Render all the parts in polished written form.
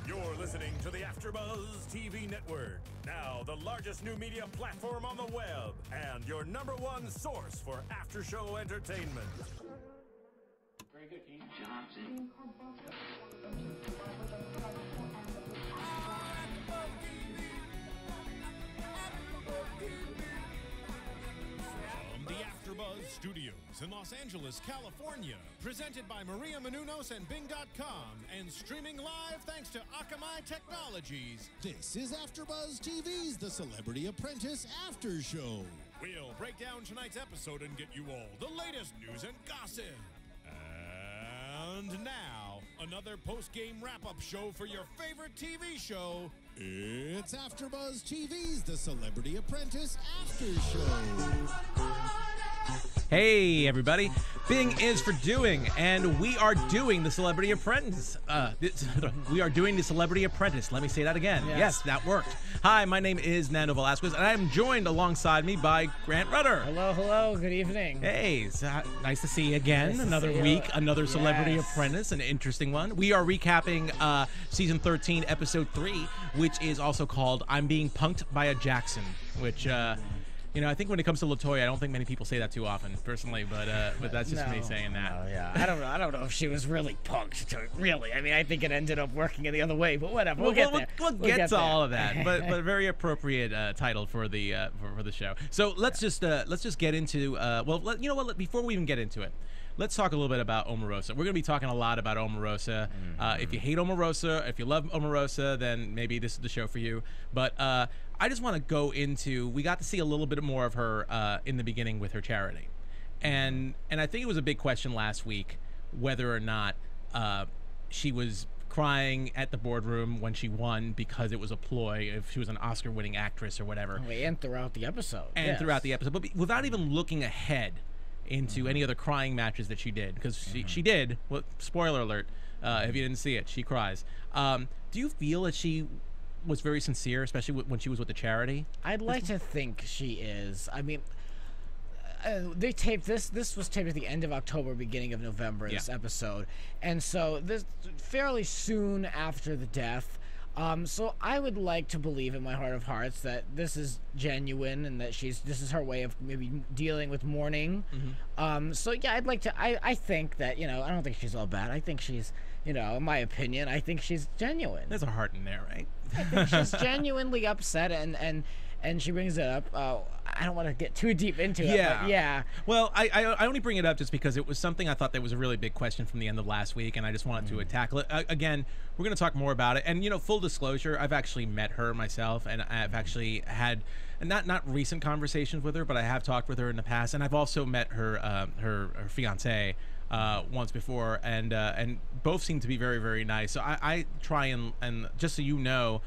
You're listening to the AFTERBUZZ TV network, now the largest new media platform on the web, and your #1 source for after-show entertainment. Very good, Ian Johnson. From the AFTERBUZZ Studios in Los Angeles, California, presented by Maria Menounos and Bing.com, and streaming live thanks to Akamai Technologies. This is AFTERBUZZ TV's The Celebrity Apprentice After Show. We'll break down tonight's episode and get you all the latest news and gossip. And now, another post-game wrap-up show for your favorite TV show. It's AFTERBUZZ TV's The Celebrity Apprentice After Show. Hey, everybody. Bing is for doing, and we are doing The Celebrity Apprentice. We are doing The Celebrity Apprentice. Let me say that again. Yes, that worked. Hi, my name is Nando Velasquez, and I am joined alongside me by Grant Rutter. Hello, hello. Good evening. Hey, nice to see you again. Nice another see week, you. another Celebrity Yes. Apprentice, an interesting one. We are recapping Season 13, Episode 3, which is also called I'm Being Punked by a Jackson, which... you know, I think when it comes to LaToya, I don't think many people say that too often, personally, but that's just me saying that. Oh, yeah. I don't know if she was really punked to it, really. I mean, I think it ended up working the other way, but whatever. We'll get there. We'll get to all of that, but very appropriate title for the show. So let's just get into you know what? Before we even get into it, let's talk a little bit about Omarosa. We're going to be talking a lot about Omarosa. If you hate Omarosa, if you love Omarosa, then maybe this is the show for you. But I just want to go into, we got to see a little bit more of her in the beginning with her charity. And I think it was a big question last week whether or not she was crying at the boardroom when she won because it was a ploy, if she was an Oscar-winning actress or whatever. And throughout the episode. And throughout the episode. But without even looking ahead into any other crying matches that she did, because she did, well, spoiler alert, if you didn't see it, she cries. Do you feel that she was very sincere, especially when she was with the charity? I'd like to think she is. I mean, they taped this was taped at the end of October, beginning of November, this episode. And so this fairly soon after the death. So I would like to believe in my heart of hearts that this is genuine and that this is her way of maybe dealing with mourning. So yeah, I'd like to, I think that, you know, I don't think she's all bad. I think she's, you know, in my opinion, I think she's genuine. There's a heart in there, right? I think she's genuinely upset and she brings it up. I don't want to get too deep into it, but yeah. Well, I only bring it up just because it was something I thought that was a really big question from the end of last week, and I just wanted to tackle it. Again, we're going to talk more about it. And, you know, full disclosure, I've actually met her myself, and I've actually had not recent conversations with her, but I have talked with her in the past, and I've also met her fiancé once before, and both seem to be very, very nice. So I try and just so you know,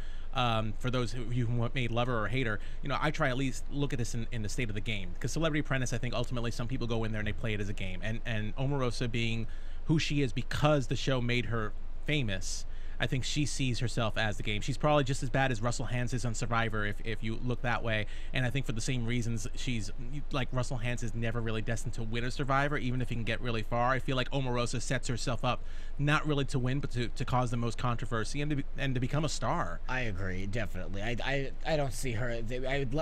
for those of you who may love her or hate her, you know, I try at least look at this in the state of the game, because Celebrity Apprentice, I think ultimately some people go in there and they play it as a game, and Omarosa being who she is because the show made her famous, I think she sees herself as the game. She's probably just as bad as Russell Hantz is on Survivor, if you look that way. And I think for the same reasons, she's like Russell Hantz is never really destined to win a Survivor, even if he can get really far. I feel like Omarosa sets herself up not really to win, but to cause the most controversy and to become a star. I agree, definitely. I don't see her.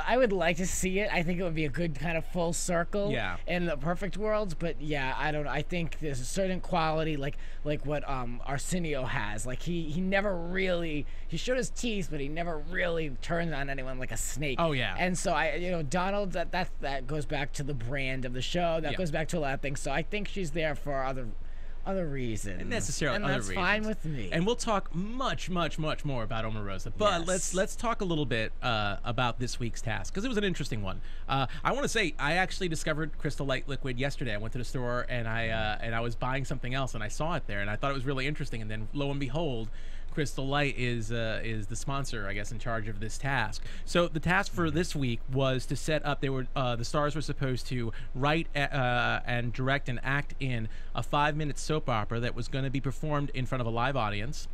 I would like to see it. I think it would be a good kind of full circle. In the perfect worlds, but yeah, I don't. I think there's a certain quality like what Arsenio has. Like he never really, he showed his teeth, but he never really turned on anyone like a snake. Oh yeah. And so Donald, that goes back to the brand of the show. That goes back to a lot of things. So I think she's there for other reasons. Necessarily and other that's reasons. fine with me. And we'll talk much more about Omarosa. But let's talk a little bit about this week's task, because it was an interesting one. I want to say I actually discovered Crystal Light Liquid yesterday. I went to the store and I was buying something else and I saw it there and I thought it was really interesting. And then lo and behold, Crystal Light is the sponsor, I guess, in charge of this task. So the task for this week was to set up. They were the stars were supposed to write and direct and act in a 5-minute soap opera that was going to be performed in front of a live audience,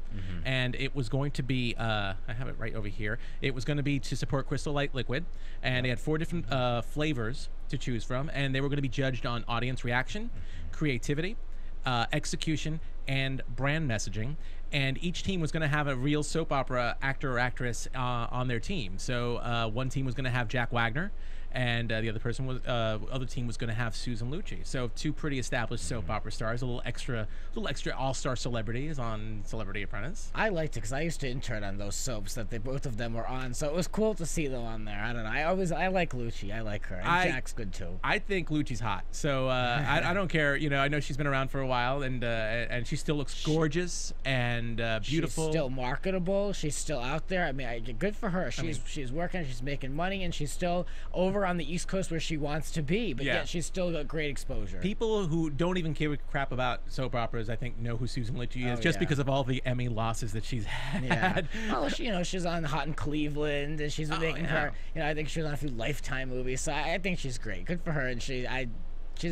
and it was going to be I have it right over here. It was going to be to support Crystal Light Liquid, and they had 4 different flavors to choose from, and they were going to be judged on audience reaction, creativity, execution, and brand messaging. And each team was going to have a real soap opera actor or actress on their team. So one team was going to have Jack Wagner, and the other team was going to have Susan Lucci. So two pretty established soap opera stars, a little extra all-star celebrities on Celebrity Apprentice. I liked it because I used to intern on those soaps that both of them were on, so it was cool to see them on there. I don't know. I like Lucci. I like her. And Jack's good too. I think Lucci's hot. So I don't care. You know, I know she's been around for a while, and she still looks gorgeous and beautiful. She's still marketable. She's still out there. I mean, good for her. She's working. She's making money, and she's still over on the East Coast where she wants to be, but yet she's still got great exposure. People who don't even give a crap about soap operas, I think, know who Susan Lucci is just because of all the Emmy losses that she's had. Yeah. Well, she's on Hot in Cleveland, and she's making her. I think she was on a few Lifetime movies, so I think she's great. Good for her, and she's a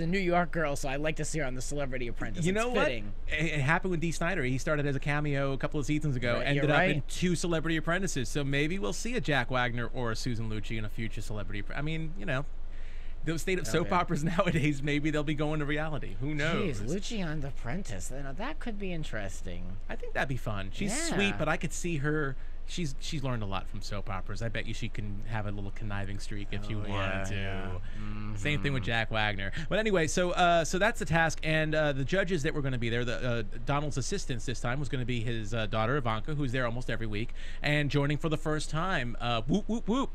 New York girl, so I like to see her on the Celebrity Apprentice. You know what? It happened with Dee Snider. He started as a cameo a couple of seasons ago, ended up in 2 Celebrity Apprentices. So maybe we'll see a Jack Wagner or a Susan Lucci in a future Celebrity. I mean, those state of soap operas nowadays, maybe they'll be going to reality. Who knows? Jeez, Lucci on The Apprentice. That could be interesting. I think that'd be fun. She's sweet, but I could see her. She's learned a lot from soap operas. I bet you she can have a little conniving streak if you wanted to. Yeah. Mm-hmm. Same thing with Jack Wagner. But anyway, so that's the task, and the judges that were going to be there, Donald's assistants this time was going to be his daughter Ivanka, who's there almost every week, and joining for the first time, whoop whoop whoop,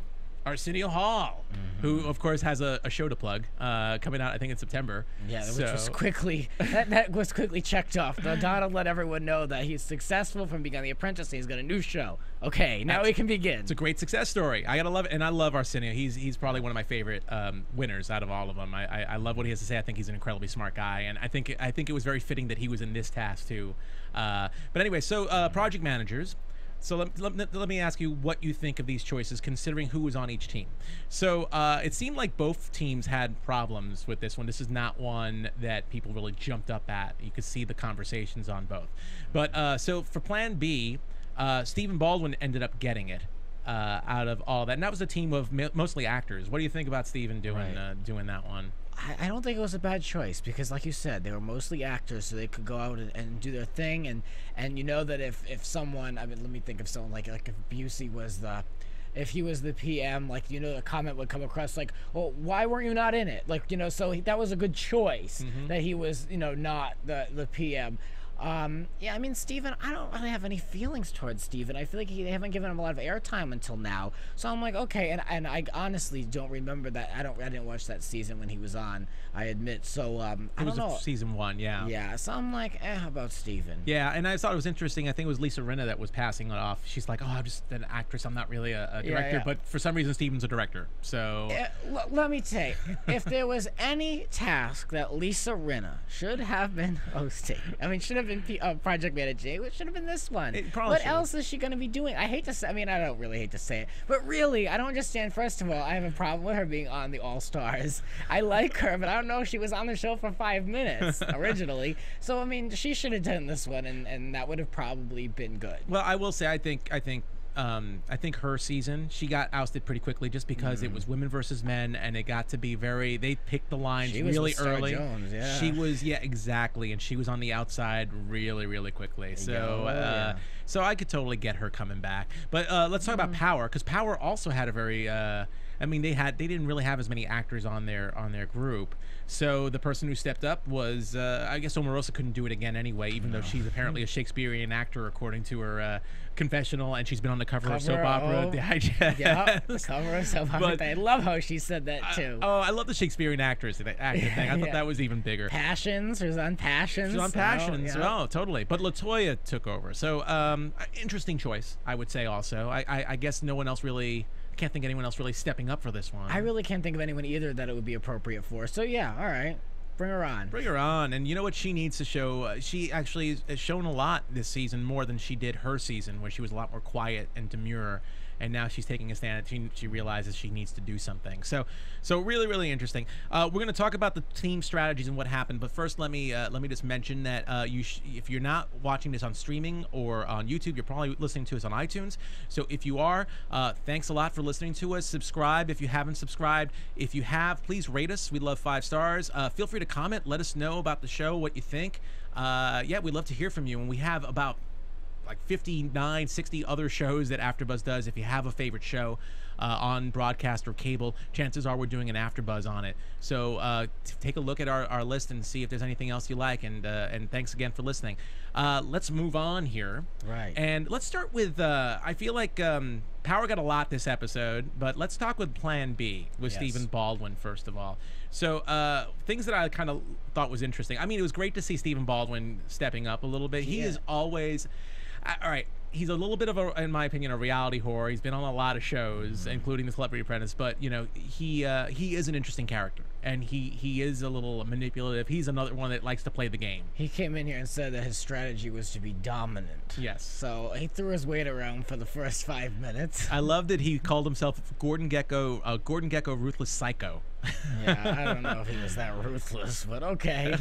Arsenio Hall, who of course has a show to plug coming out, I think in September. Yeah, which was quickly that was quickly checked off. Donald let everyone know that he's successful from being on The Apprentice. He's got a new show. Okay, now we can begin. It's a great success story. I gotta love it, and I love Arsenio. He's probably one of my favorite winners out of all of them. I love what he has to say. I think he's an incredibly smart guy, and I think it was very fitting that he was in this task too. But anyway, so project managers. So let me ask you what you think of these choices, considering who was on each team. So it seemed like both teams had problems with this one. This is not one that people really jumped up at. You could see the conversations on both. But so for Plan B, Stephen Baldwin ended up getting it out of all that. And that was a team of mostly actors. What do you think about Stephen doing that one? I don't think it was a bad choice because, like you said, they were mostly actors, so they could go out and do their thing. And you know that if someone, I mean, let me think of someone like if Busey was if he was the PM, like, a comment would come across like, well, why weren't you not in it? Like, so that was a good choice that he was, not the PM. Yeah, I mean, Steven, I don't really have any feelings towards Steven. I feel like they haven't given him a lot of airtime until now. So I'm like, okay, and I honestly don't remember that. I didn't watch that season when he was on, I admit. So I don't know. Season 1, yeah. Yeah, so I'm like, how about Steven? Yeah, and I thought it was interesting. I think it was Lisa Rinna that was passing it off. She's like, oh, I'm just an actress. I'm not really a director. Yeah. But for some reason, Steven's a director. So let me tell you, if there was any task that Lisa Rinna should have been hosting, I mean, should have been project managing, it should have been this one. What else is she going to be doing? I hate to say, I mean, I don't really hate to say it, but really, I don't understand. First of all, I have a problem with her being on the All Stars. I like her, but I don't know if she was on the show for 5 minutes originally. So I mean, she should have done this one, and that would have probably been good. Well, I will say, I think her season, she got ousted pretty quickly just because it was women versus men, and it got to be they picked the lines really early. Jones, yeah. She was, exactly, and she was on the outside really, really quickly. So, so I could totally get her coming back. But let's talk about Power, because Power also had a very, I mean, they didn't really have as many actors on their group. So the person who stepped up was, I guess Omarosa couldn't do it again anyway, even though she's apparently a Shakespearean actor, according to her confessional, and she's been on the cover of soap opera. Yeah, the cover of soap opera. I love how she said that too. I love the Shakespearean actor thing. I thought that was even bigger. Passions, she was on Passions. She was on Passions. Oh, totally. But LaToya took over. So interesting choice, I would say. Also, I guess no one else really. Can't think anyone else really stepping up for this one. I really can't think of anyone either that it would be appropriate for. So yeah, all right, bring her on. Bring her on. And you know what she needs to show? She actually has shown a lot this season, more than she did her season, where she was a lot more quiet and demure. And now she's taking a stand. She realizes she needs to do something. So really, really interesting. We're going to talk about the team strategies and what happened. But first, let me just mention that if you're not watching this on streaming or on YouTube, you're probably listening to us on iTunes. So if you are, thanks a lot for listening to us. Subscribe if you haven't subscribed. If you have, please rate us. We love 5 stars. Feel free to comment. Let us know about the show, what you think. yeah, we'd love to hear from you. And we have about like 59, 60 other shows that AfterBuzz does. If you have a favorite show on broadcast or cable, chances are we're doing an AfterBuzz on it. So take a look at our list and see if there's anything else you like. And thanks again for listening. Let's move on here. Right. And let's start with, I feel like Power got a lot this episode, but let's talk with Plan B with Stephen Baldwin, first of all. So things that I kind of thought was interesting. I mean, it was great to see Stephen Baldwin stepping up a little bit. He is always... all right, he's a little bit of a, in my opinion, a reality whore. He's been on a lot of shows, including The Celebrity Apprentice. But you know, he is an interesting character, and he is a little manipulative. He's another one that likes to play the game. He came in here and said that his strategy was to be dominant. Yes. So he threw his weight around for the first 5 minutes. I love that he called himself Gordon Gekko, Ruthless Psycho. Yeah, I don't know if he was that ruthless, but okay.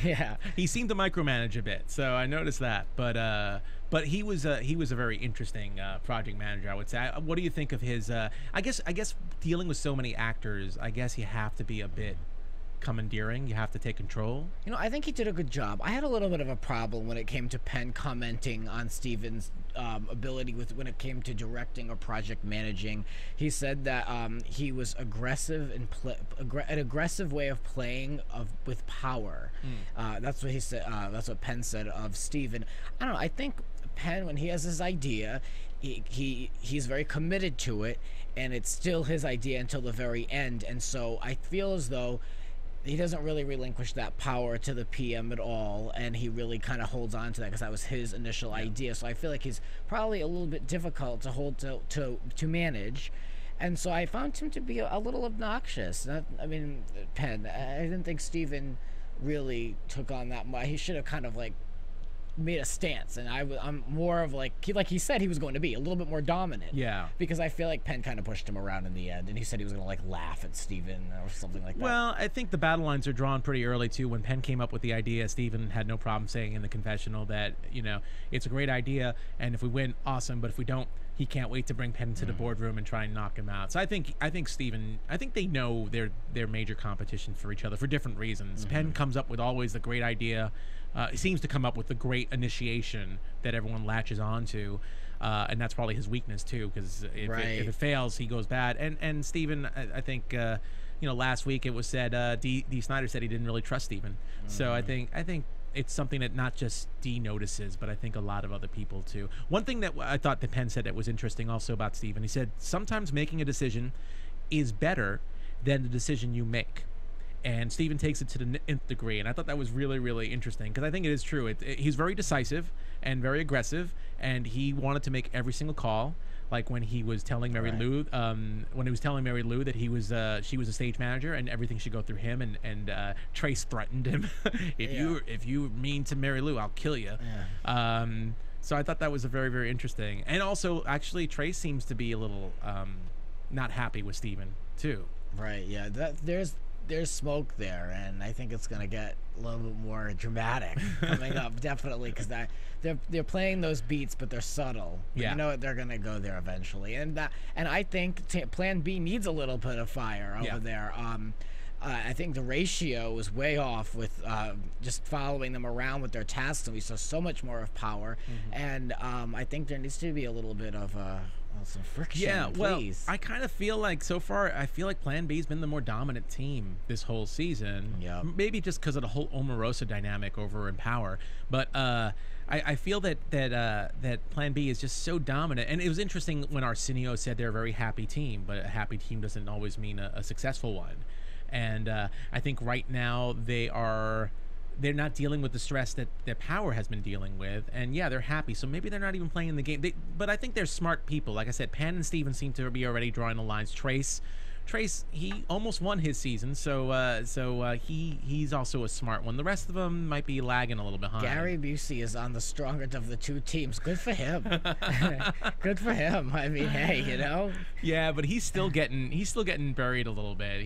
Yeah. He seemed to micromanage a bit, so I noticed that. But he was a very interesting project manager, I would say. What do you think of his? I guess dealing with so many actors, I guess you have to be a bit commandeering. You have to take control. You know, I think he did a good job. I had a little bit of a problem when it came to Penn commenting on Steven's ability when it came to directing or project managing. He said that he was aggressive and an aggressive way of playing with power. That's what he said. That's what Penn said of Steven. I don't know. I think Penn, when he has his idea, he's very committed to it, and it's still his idea until the very end. And so I feel as though he doesn't really relinquish that power to the PM at all, and he really kind of holds on to that because that was his initial idea. So I feel like he's probably a little bit difficult to hold to manage, and so I found him to be a little obnoxious. I mean, Penn. I didn't think Steven really took on that much. He should have kind of like made a stance, and I'm more of like he said he was going to be a little bit more dominant. Yeah. Because I feel like Penn kind of pushed him around in the end, and he said he was going to like laugh at Steven or something like that. Well, I think the battle lines are drawn pretty early too. When Penn came up with the idea, Steven had no problem saying in the confessional that, you know, it's a great idea, and if we win, awesome, but if we don't, he can't wait to bring Penn into the boardroom and try and knock him out. So I think Steven, I think they know their major competition for each other for different reasons. Penn comes up with always the great idea. He seems to come up with the great initiation that everyone latches on to, and that's probably his weakness too, because if it fails, he goes bad. And Steven, I think, you know, last week it was said, D. Snyder said he didn't really trust Steven. So I think it's something that not just D notices, but I think a lot of other people too. One thing that I thought that Penn said that was interesting also about Steven, he said sometimes making a decision is better than the decision you make. And Steven takes it to the nth degree, and I thought that was really, really interesting, because I think it is true. He's very decisive and very aggressive, and he wanted to make every single call. Like when he was telling Mary Lou, that she was a stage manager and everything should go through him, and Trace threatened him, if you mean to Mary Lou, I'll kill you. Yeah. So I thought that was a very, very interesting, and also actually Trace seems to be a little not happy with Steven too. Right. Yeah. There's smoke there, and I think it's gonna get a little bit more dramatic coming up, definitely, because they're playing those beats, but they're subtle. Yeah. You know they're gonna go there eventually, and I think Plan B needs a little bit of fire over there. I think the ratio was way off with just following them around with their tasks, and we saw so much more of power. And I think there needs to be a little bit of some friction. Yeah, well, please. I kind of feel like so far, I feel like Plan B's been the more dominant team this whole season. Yeah, maybe just because of the whole Omarosa dynamic over in Power, but I feel that Plan B is just so dominant. And it was interesting when Arsenio said they're a very happy team, but a happy team doesn't always mean a successful one. And I think right now they're not dealing with the stress that Power has been dealing with, and yeah, they're happy, so maybe they're not even playing the game. But I think they're smart people. Like I said, Penn and Steven seem to be already drawing the lines. Trace, he almost won his season, so he's also a smart one. The rest of them might be lagging a little behind. Gary Busey is on the stronger of the two teams. Good for him. Good for him. I mean, hey, you know. Yeah, but he's still getting buried a little bit.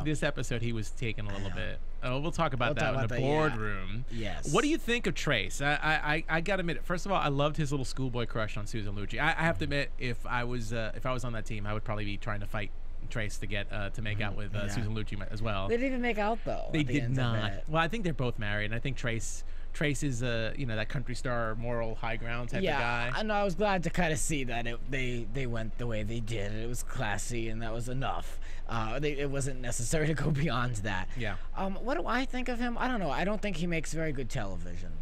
This episode he was taken a little bit. We'll talk about that in the boardroom. Yeah. Yes. What do you think of Trace? I gotta admit, first of all, I loved his little schoolboy crush on Susan Lucci. I have to admit, if I was on that team, I would probably be trying to fight Trace to get to make out with Susan Lucci as well. They didn't even make out though. They did not. Well, I think they're both married, and I think Trace Trace is that country star moral high ground type of guy. I know. I was glad to kind of see that they went the way they did. It was classy, and that was enough. It wasn't necessary to go beyond that. Yeah. What do I think of him? I don't know. I don't think he makes very good television.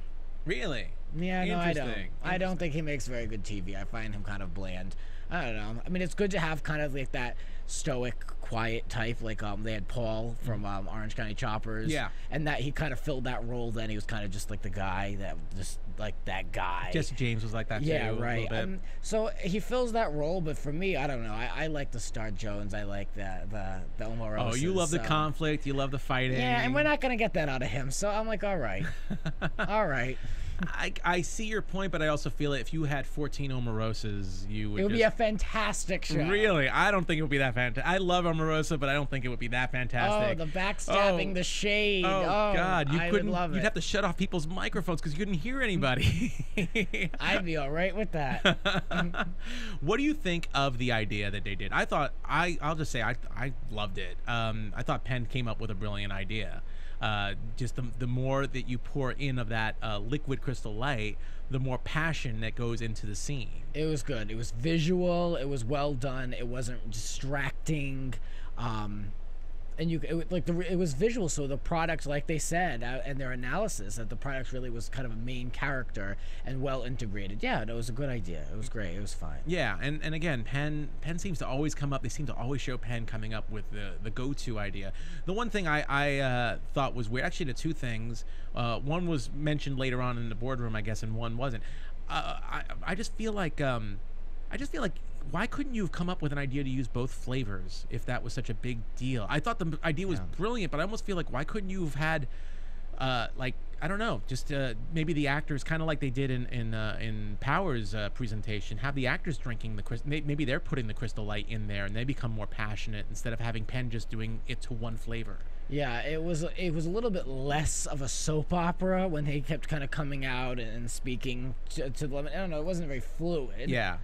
Really? Yeah, no, I don't. I don't think he makes very good TV. I find him kind of bland. I don't know. I mean, it's good to have kind of like that stoic, quiet type. Like they had Paul from Orange County Choppers. Yeah. And that he kind of filled that role. Then he was kind of just like the guy that just like that guy. Jesse James was like that too. Yeah, right. A little bit. So he fills that role, but for me, I don't know. I like the Star Jones. I like the Omarosa. Oh, you love the conflict. You love the fighting. Yeah, and we're not gonna get that out of him. So I'm like, all right, all right. I see your point, but I also feel that if you had 14 Omarosas, you would. It would be a fantastic show. Really, I don't think it would be that fantastic. I love Omarosa, but I don't think it would be that fantastic. Oh, the backstabbing, the shade. Oh God, I would love it. You'd have to shut off people's microphones because you couldn't hear anybody. I'd be all right with that. What do you think of the idea that they did? I'll just say I loved it. I thought Penn came up with a brilliant idea. Just the more that you pour in of that liquid crystal light, the more passion that goes into the scene. It was good. It was visual. It was well done. It wasn't distracting. And it was visual, so the product, like they said, and their analysis, that the product really was kind of a main character and well integrated. Yeah, it was a good idea. It was great. It was fine. Yeah, and again, Penn seems to always come up. They seem to always show Penn coming up with the go-to idea. The one thing I thought was weird, actually, the two things. One was mentioned later on in the boardroom, I guess, and one wasn't. I just feel like why couldn't you have come up with an idea to use both flavors if that was such a big deal? I thought the idea was brilliant, but I almost feel like why couldn't you have had I don't know, just maybe the actors, kind of like they did in Power's presentation, have the actors drinking the crystal. Maybe they're putting the crystal light in there and they become more passionate instead of having Penn just doing it to one flavor. Yeah, it was a little bit less of a soap opera when they kept kind of coming out and speaking to them. I don't know, it wasn't very fluid. Yeah.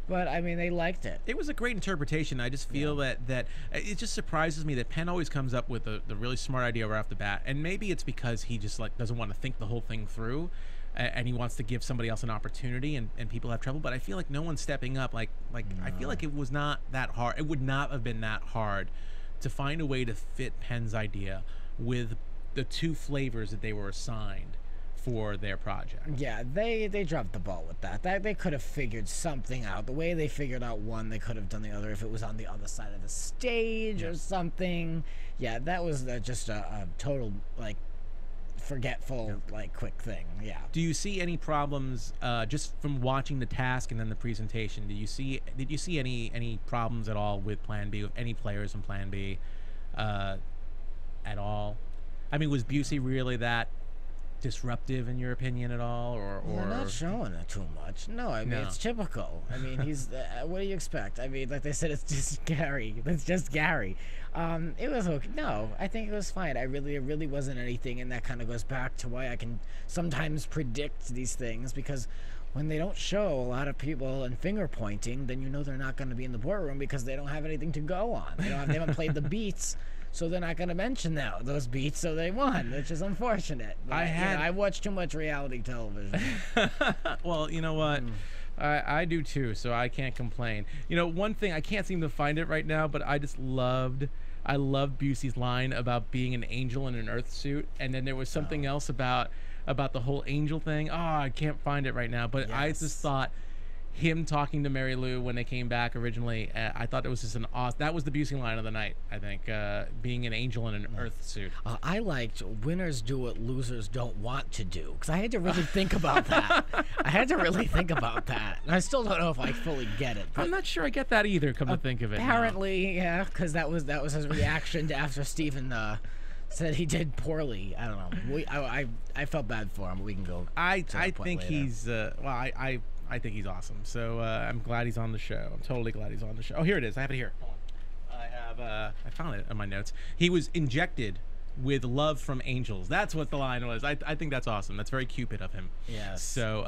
But, I mean, they liked it. It was a great interpretation. I just feel that it just surprises me that Penn always comes up with the really smart idea right off the bat. And maybe it's because he just doesn't want to think the whole thing through, and he wants to give somebody else an opportunity, and people have trouble. But I feel like no one's stepping up. I feel like it was not that hard. It would not have been that hard to find a way to fit Penn's idea with the two flavors that they were assigned for their project. Yeah, they dropped the ball with that. They could have figured something out. The way they figured out one, they could have done the other if it was on the other side of the stage or something. Yeah, that was just a total forgetful quick thing. Yeah. Do you see any problems just from watching the task and then the presentation? Did you see any problems at all with Plan B, with any players in Plan B at all? I mean, was Busey really that disruptive in your opinion at all, or They're not showing it too much. No, I mean it's typical. I mean he's what do you expect? I mean, like they said, it's just Gary. It's just Gary. It was okay. No, I think it was fine. It really wasn't anything, and that kind of goes back to why I can sometimes predict these things, because when they don't show a lot of people and finger pointing, then you know they're not going to be in the boardroom because they don't have anything to go on. They haven't played the beats. So they're not going to mention those beats, so they won, which is unfortunate. But, I watch too much reality television. Well, you know what? I do too, so I can't complain. You know, one thing, I can't seem to find it right now, but I loved Busey's line about being an angel in an earth suit, and then there was something else about the whole angel thing. Oh, I can't find it right now, but I just thought him talking to Mary Lou when they came back originally, I thought it was just that was the Busey line of the night, I think, being an angel in an earth suit. I liked winners do what losers don't want to do, because I had to really think about that. And I still don't know if I fully get it. I'm not sure I get that either, come to think of it. Apparently, yeah, because that was his reaction to after Steven said he did poorly. I don't know. I felt bad for him, but we can go. I think later. He's I think he's awesome. So I'm glad he's on the show. I'm totally glad he's on the show. Oh, here it is. I have it here. Hold on. I found it in my notes. He was injected with love from angels. That's what the line was. I think that's awesome. That's very Cupid of him. Yes. So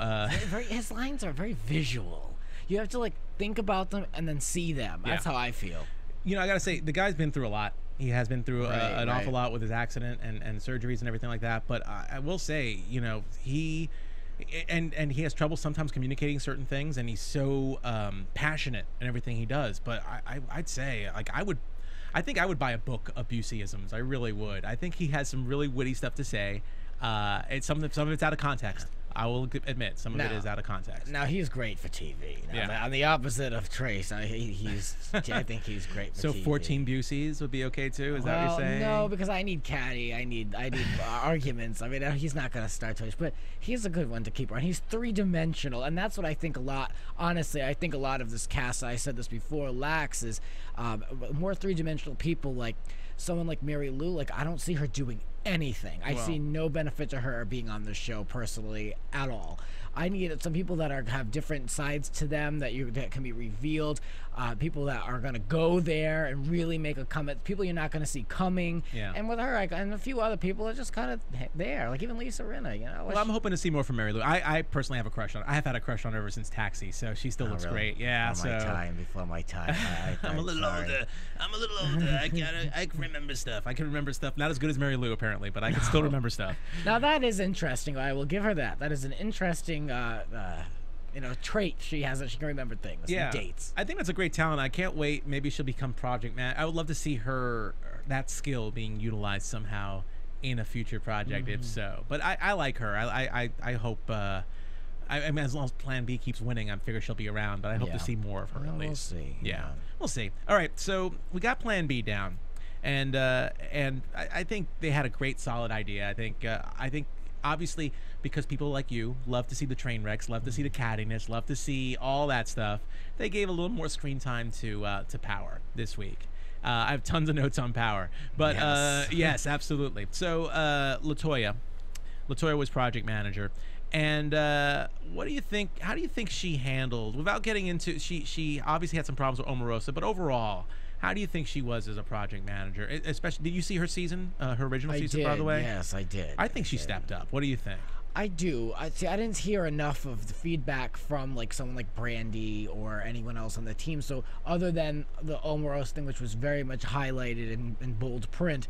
his lines are very visual. You have to think about them and then see them. That's how I feel. You know, I gotta say, the guy's been through a lot. He has been through an awful lot with his accident and surgeries and everything like that. But I will say, you know, he has trouble sometimes communicating certain things, and he's so passionate in everything he does. But I'd say, like, I think I would buy a book of Buseyisms. I really would. I think he has some really witty stuff to say. Some of it's out of context. I will admit some of it is out of context. Now he's great for TV. On the opposite of Trace, I think he's great for TV. So 14 Buseys would be okay too. Is that what you're saying? No, because I need Caddy. I need arguments. I mean, he's not gonna start Twitch, but he's a good one to keep around. He's three-dimensional, and that's what I think a lot. Honestly, I think a lot of this cast. I said this before. Lacks is more three-dimensional people, like someone like Mary Lou. Like, I don't see her doing anything. I see no benefit to her being on the show personally at all. I need some people that have different sides to them that can be revealed. People that are going to go there and really make a comment. People you're not going to see coming. Yeah. And with her, and a few other people are just kind of there, like even Lisa Rinna. You know. Well, I'm hoping to see more from Mary Lou. I personally have a crush on her. I have had a crush on her ever since Taxi, so she still looks great. Yeah. Before my time. I'm a little older. I can remember stuff. Not as good as Mary Lou apparently, but I can still remember stuff. Now that is interesting. I will give her that. That is an interesting trait she has, that she can remember things. Yeah, dates. I think that's a great talent. I can't wait. Maybe she'll become project man. I would love to see that skill being utilized somehow in a future project, if so. But I like her. I hope. I mean, as long as Plan B keeps winning, I figure she'll be around. But I hope to see more of her at least. We'll see. Yeah, we'll see. All right, so we got Plan B down, and I think they had a great, solid idea. I think obviously, because people like you love to see the train wrecks, love to see the cattiness, love to see all that stuff, they gave a little more screen time to Power this week. I have tons of notes on Power, but yes, absolutely. So Latoya was project manager, and what do you think? How do you think she handled, without getting into? She obviously had some problems with Omarosa, but overall, how do you think she was as a project manager? Especially, did you see her season, her original season, by the way? Yes, I did. I think she stepped up. What do you think? I do. I didn't hear enough of the feedback from like someone like Brandy or anyone else on the team. So other than the Omarosa thing, which was very much highlighted in bold print,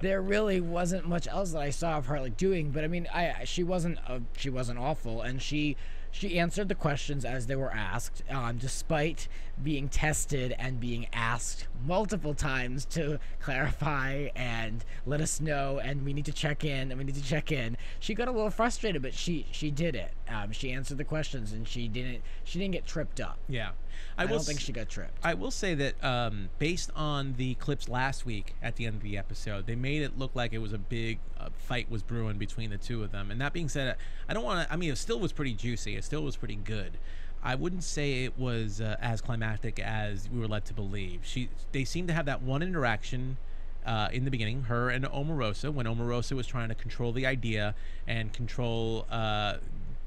there really wasn't much else that I saw of her like doing. But I mean, she wasn't awful, and she answered the questions as they were asked, despite being tested and being asked multiple times to clarify and let us know, and we need to check in. She got a little frustrated, but she did it. She answered the questions, and she didn't get tripped up. Yeah. I don't think she got tripped. I will say that based on the clips last week at the end of the episode, they made it look like it was a big fight was brewing between the two of them. And that being said, it still was pretty juicy. It still was pretty good. I wouldn't say it was as climactic as we were led to believe. They seemed to have that one interaction in the beginning, her and Omarosa, when Omarosa was trying to control the idea and control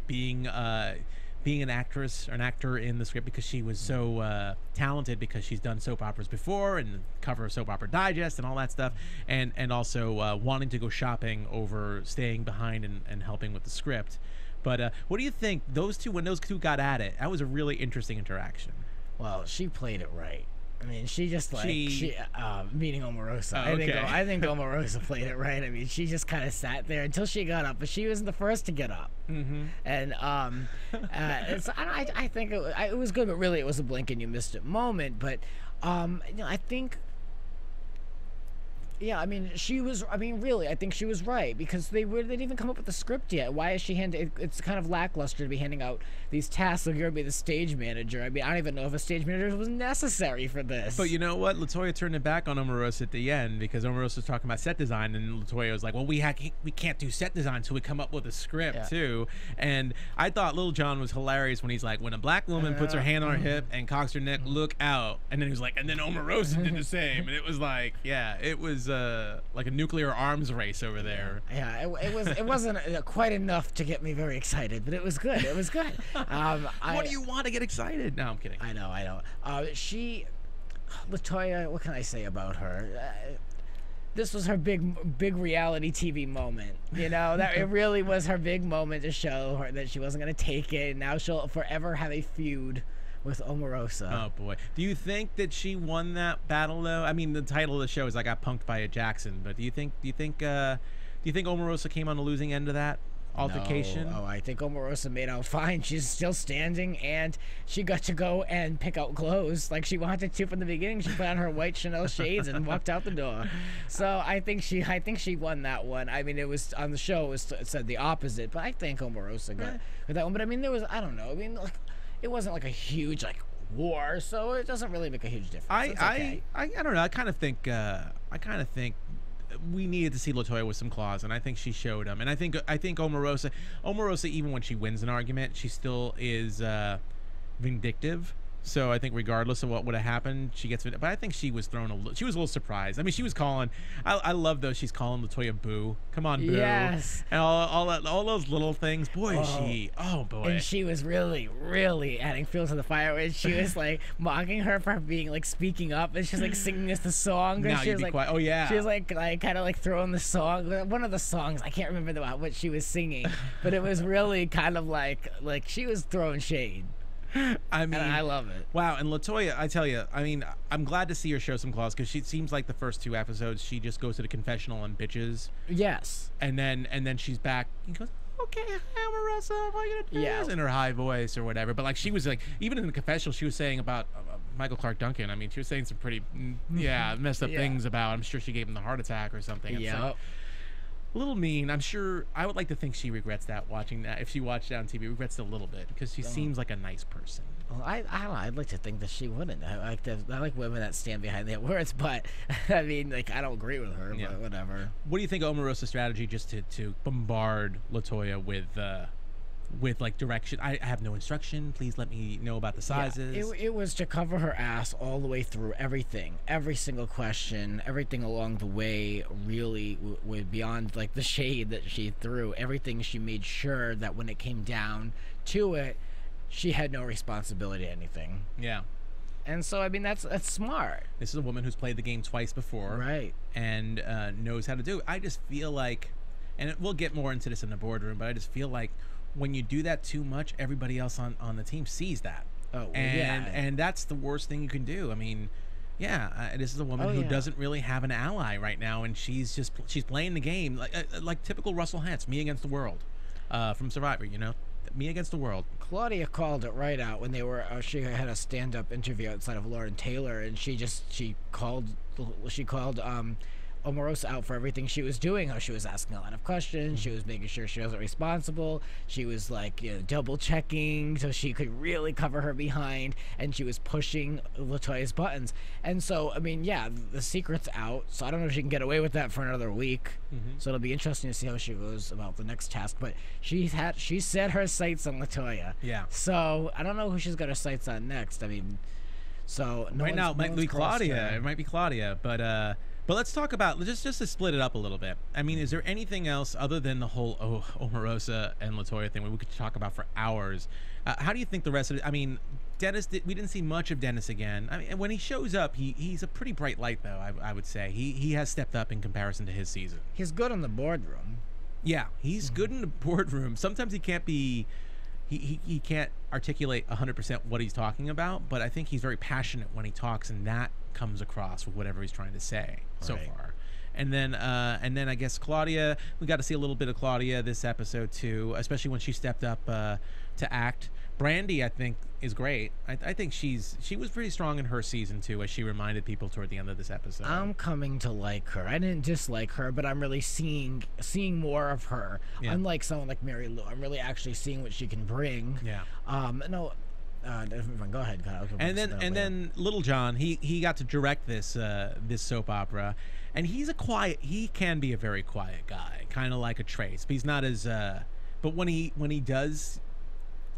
being an actress or an actor in the script, because she was so talented, because she's done soap operas before and cover of Soap Opera Digest and all that stuff, and also wanting to go shopping over staying behind and helping with the script. But what do you think, when those two got at it? That was a really interesting interaction. Well, she played it right. I mean, she just meaning Omarosa. I think Omarosa played it right. I mean, she just kind of sat there until she got up, but she wasn't the first to get up. Mm-hmm. And I think it was good, but really it was a blink and you missed it moment. But I think. Yeah, I mean, really, I think she was right, because they didn't even come up with the script yet. Why is she it's kind of lackluster to be handing out these tasks like you're going to be the stage manager. I mean, I don't even know if a stage manager was necessary for this. But you know what? Latoya turned it back on Omarosa at the end, because Omarosa was talking about set design, and Latoya was like, well, we can't do set design until we come up with a script, too. And I thought Lil Jon was hilarious when he's like, when a black woman puts her hand on her hip and cocks her neck, look out. And then he was like, and then Omarosa did the same. And it was like, yeah, it was like a nuclear arms race over there. Yeah, it wasn't quite enough to get me very excited, but it was good. It was good. What do you want to get excited? No, I'm kidding. I know. Latoya, what can I say about her? This was her big reality TV moment. You know, that it really was her big moment to show her that she wasn't going to take it. And now she'll forever have a feud with Omarosa. Oh boy, do you think that she won that battle though? I mean, the title of the show is "I Got Punked by a Jackson," but do you think Omarosa came on the losing end of that altercation? No. Oh, I think Omarosa made out fine. She's still standing, and she got to go and pick out clothes like she wanted to from the beginning. She put on her white Chanel shades and walked out the door. So I think she won that one. I mean, it was on the show. It said the opposite, but I think Omarosa got that one. But I mean, there was, I don't know. I mean, like, it wasn't like a huge war, so it doesn't really make a huge difference. I don't know. I kind of think we needed to see LaToya with some claws, and I think she showed them. And I think Omarosa, even when she wins an argument, she still is vindictive. So I think regardless of what would have happened, she gets. But I think she was she was a little surprised. I mean, she was calling. I love though. She's calling LaToya Boo. Come on, Boo. Yes. And all those little things. Boy, And she was really, really adding fuel to the fire. And she was like mocking her for being like speaking up, and she's like singing us the song. Now she you was be like, quiet. Oh yeah. She was like kind of like throwing the song. One of the songs, I can't remember what she was singing, but it was really kind of like she was throwing shade. I mean, and I love it. Wow, and LaToya, I tell you, I mean, I'm glad to see her show some claws, because she seems like the first 2 episodes, she just goes to the confessional and bitches. Yes. And then she's back and goes, okay, Omarosa, what are you gonna do? Yes. In her high voice or whatever. But like, she was like, even in the confessional, she was saying about Michael Clark Duncan. I mean, she was saying some pretty messed up things about. I'm sure she gave him the heart attack or something. Yeah. A little mean. I'm sure. I would like to think she regrets that, watching that. If she watched it on TV, regrets it a little bit, because she seems like a nice person. Well, I don't know. I'd like to think that she wouldn't. I like women that stand behind their words, but I mean, like, I don't agree with her. But whatever. What do you think of Omarosa's strategy just to bombard LaToya with like direction? I have no instruction. Please let me know about the sizes. Yeah, it was to cover her ass all the way through everything, every single question, everything along the way. Really, beyond like the shade that she threw, everything she made sure that when it came down to it, she had no responsibility to anything. Yeah. And so, I mean, that's smart. This is a woman who's played the game twice before, right? And knows how to do it. I just feel like, and we'll get more into this in the boardroom, but I just feel like, when you do that too much, everybody else on the team sees that. Oh, and that's the worst thing you can do. I mean, this is a woman who doesn't really have an ally right now, and she's playing the game like typical Russell Hantz, me against the world, from Survivor. You know, me against the world. Claudia called it right out when they were. She had a stand-up interview outside of Lauren Taylor, and she called Omarosa out for everything she was doing. How she was asking a lot of questions, she was making sure she wasn't responsible, she was like, double checking so she could really cover her behind, and she was pushing LaToya's buttons. And so, I mean, the secret's out, so I don't know if she can get away with that for another week. So it'll be interesting to see how she goes about the next task. But she set her sights on LaToya. Yeah. So I don't know who she's got her sights on next. I mean, so right now it might be Claudia. It might be Claudia, but let's talk about, just to split it up a little bit. I mean, is there anything else other than the whole Omarosa and LaToya thing we could talk about for hours? How do you think the rest of it? I mean, Dennis, we didn't see much of Dennis again. I mean, when he shows up, he's a pretty bright light, though. I would say he has stepped up in comparison to his season. He's good in the boardroom. Yeah, he's good in the boardroom. Sometimes he can't be. He can't articulate 100% what he's talking about, but I think he's very passionate when he talks, and that comes across with whatever he's trying to say so far. And then I guess Claudia, we got to see a little bit of Claudia this episode too, especially when she stepped up to act. Brandy, I think, is great. I think she was pretty strong in her season too, as she reminded people toward the end of this episode. I'm coming to like her. I didn't dislike her, but I'm really seeing more of her. Yeah. Unlike someone like Mary Lou, I'm really actually seeing what she can bring. Yeah. Go ahead, Kyle. And then Little John, he got to direct this soap opera, and he can be a very quiet guy, kind of like a Trace. But he's not as but when he does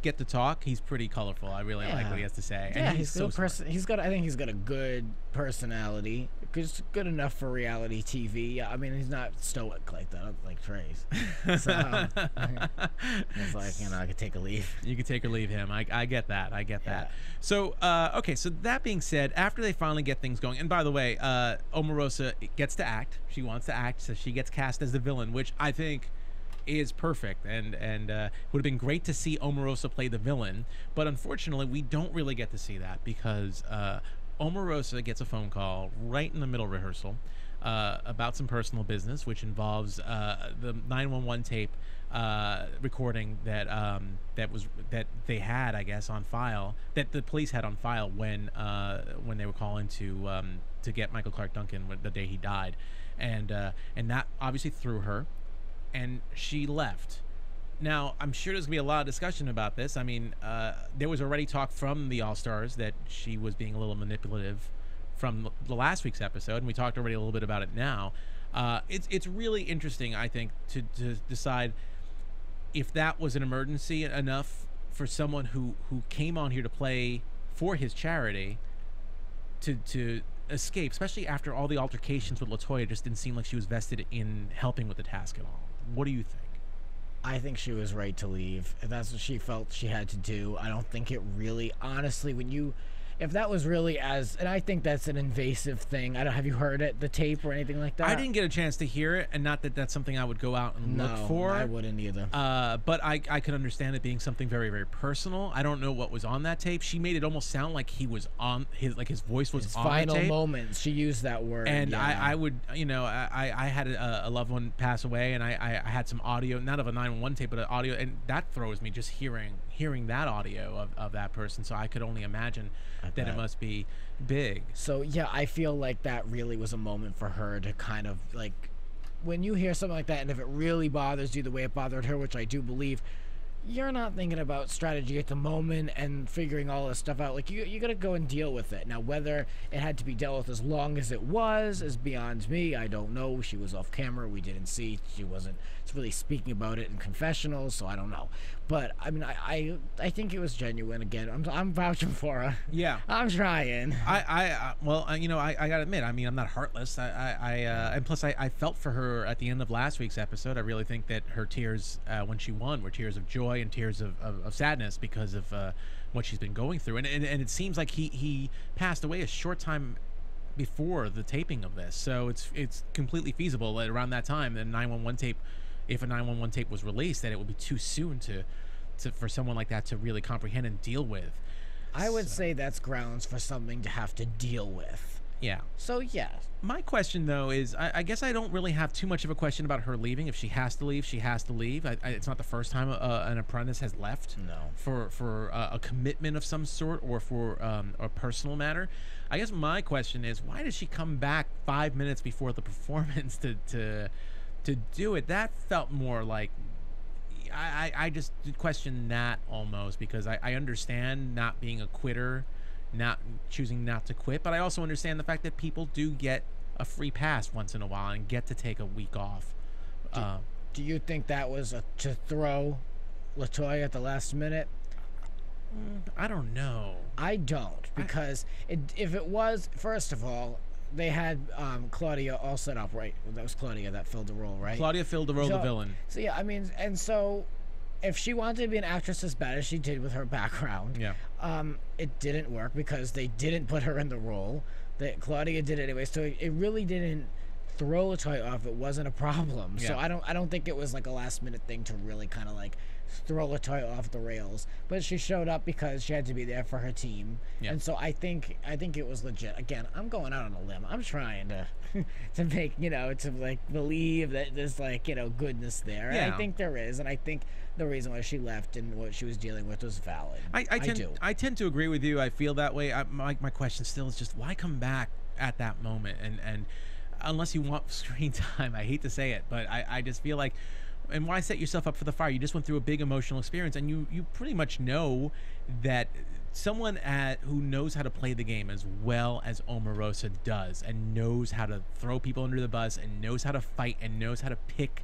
get to talk, he's pretty colorful. I really like what he has to say. Yeah, and he's so I think he's got a good personality. It's good enough for reality TV. Yeah, I mean, he's not stoic like that, like Trace. So it's like, I could take or leave. You could take or leave him. I get that. That. So okay. So that being said, after they finally get things going, and by the way, Omarosa gets to act. She wants to act, so she gets cast as the villain, which I think is perfect, and would have been great to see Omarosa play the villain, but unfortunately we don't really get to see that because Omarosa gets a phone call right in the middle of rehearsal about some personal business, which involves the 911 tape recording that they had, I guess, on file, that the police had on file when they were calling to get Michael Clark Duncan the day he died, and that obviously threw her, and she left. Now, I'm sure there's going to be a lot of discussion about this. I mean, there was already talk from the All-Stars that she was being a little manipulative from the last week's episode, and we talked already a little bit about it now. It's really interesting, I think, to decide if that was an emergency enough for someone who came on here to play for his charity to escape, especially after all the altercations with LaToya. Just didn't seem like she was vested in helping with the task at all. What do you think? I think she was right to leave. If that's what she felt she had to do, I don't think it really, honestly, if that was really and I think that's an invasive thing. Have you heard it, the tape or anything like that? I didn't get a chance to hear it, and not that that's something I would go out and look for. I wouldn't either. But I could understand it being something very, very personal. I don't know what was on that tape. She made it almost sound like he was on his voice was on the tape. Final moments. She used that word. And yeah. I would, I had a loved one pass away, and I had some audio, not of a 911 tape, but an audio, and that throws me just hearing that audio of that person. So I could only imagine that it must be big. So yeah, I feel like that really was a moment for her to kind of like, when you hear something like that, and if it really bothers you the way it bothered her, which I do believe, you're not thinking about strategy at the moment and figuring all this stuff out. Like, you gotta go and deal with it. Now, whether it had to be dealt with as long as it was is beyond me. I don't know. She was off camera. We didn't see. She wasn't really speaking about it in confessionals, so I don't know. But I mean, I think it was genuine. Again, I'm vouching for her. Yeah, I'm trying. Well, I gotta admit, I mean, I'm not heartless. And plus, I felt for her at the end of last week's episode. I really think that her tears when she won were tears of joy and tears of sadness because of what she's been going through. And it seems like he passed away a short time before the taping of this, so it's completely feasible that around that time the 911 tape, if a 911 tape was released, that it would be too soon for someone like that to really comprehend and deal with. I would say that's grounds for something to have to deal with. Yeah. So yeah. My question though is, I guess I don't really have too much of a question about her leaving. If she has to leave, she has to leave. It's not the first time an apprentice has left. No. For a commitment of some sort or for a personal matter. I guess my question is, why did she come back 5 minutes before the performance to do it? That felt more like, I just question that almost, because I understand not being a quitter, not choosing not to quit, but I also understand the fact that people do get a free pass once in a while and get to take a week off. Do you think that was to throw LaToya at the last minute? I don't know. I don't, because if it was, first of all, they had Claudia all set up, right? That was Claudia that filled the role, right? Claudia filled the role of the villain. So yeah, I mean, and so if she wanted to be an actress as bad as she did with her background, yeah, it didn't work because they didn't put her in the role. That Claudia did anyway, so it really didn't throw LaToya off. It wasn't a problem. Yeah. So I don't think it was like a last minute thing to really kind of like throw LaToya off the rails. But she showed up because she had to be there for her team. Yeah. And so I think it was legit. Again, I'm going out on a limb. I'm trying to make, to like believe that there's like, goodness there. Yeah. And I think there is, and I think the reason why she left and what she was dealing with was valid. I tend to agree with you. I feel that way. My question still is just, why come back at that moment? And unless you want screen time, I hate to say it, but I just feel like, and why set yourself up for the fire? You just went through a big emotional experience, and you pretty much know that someone who knows how to play the game as well as Omarosa does, and knows how to throw people under the bus, and knows how to fight, and knows how to pick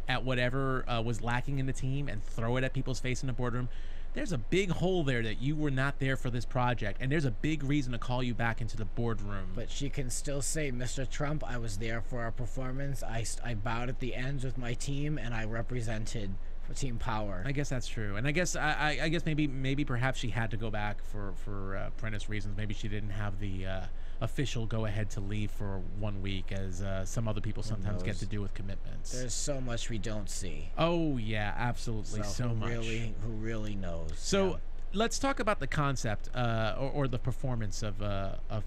at whatever was lacking in the team and throw it at people's face in the boardroom. There's a big hole there that you were not there for this project, and there's a big reason to call you back into the boardroom. But she can still say, Mr. Trump, I was there for our performance. I bowed at the ends with my team, and I represented for Team Power. I guess that's true, and I guess I guess maybe perhaps she had to go back for apprentice reasons. Maybe she didn't have the official go ahead to leave for 1 week, as some other people sometimes get to do with commitments. There's so much we don't see. Oh yeah, absolutely, so much. Who really knows? So. Let's talk about the concept or the performance of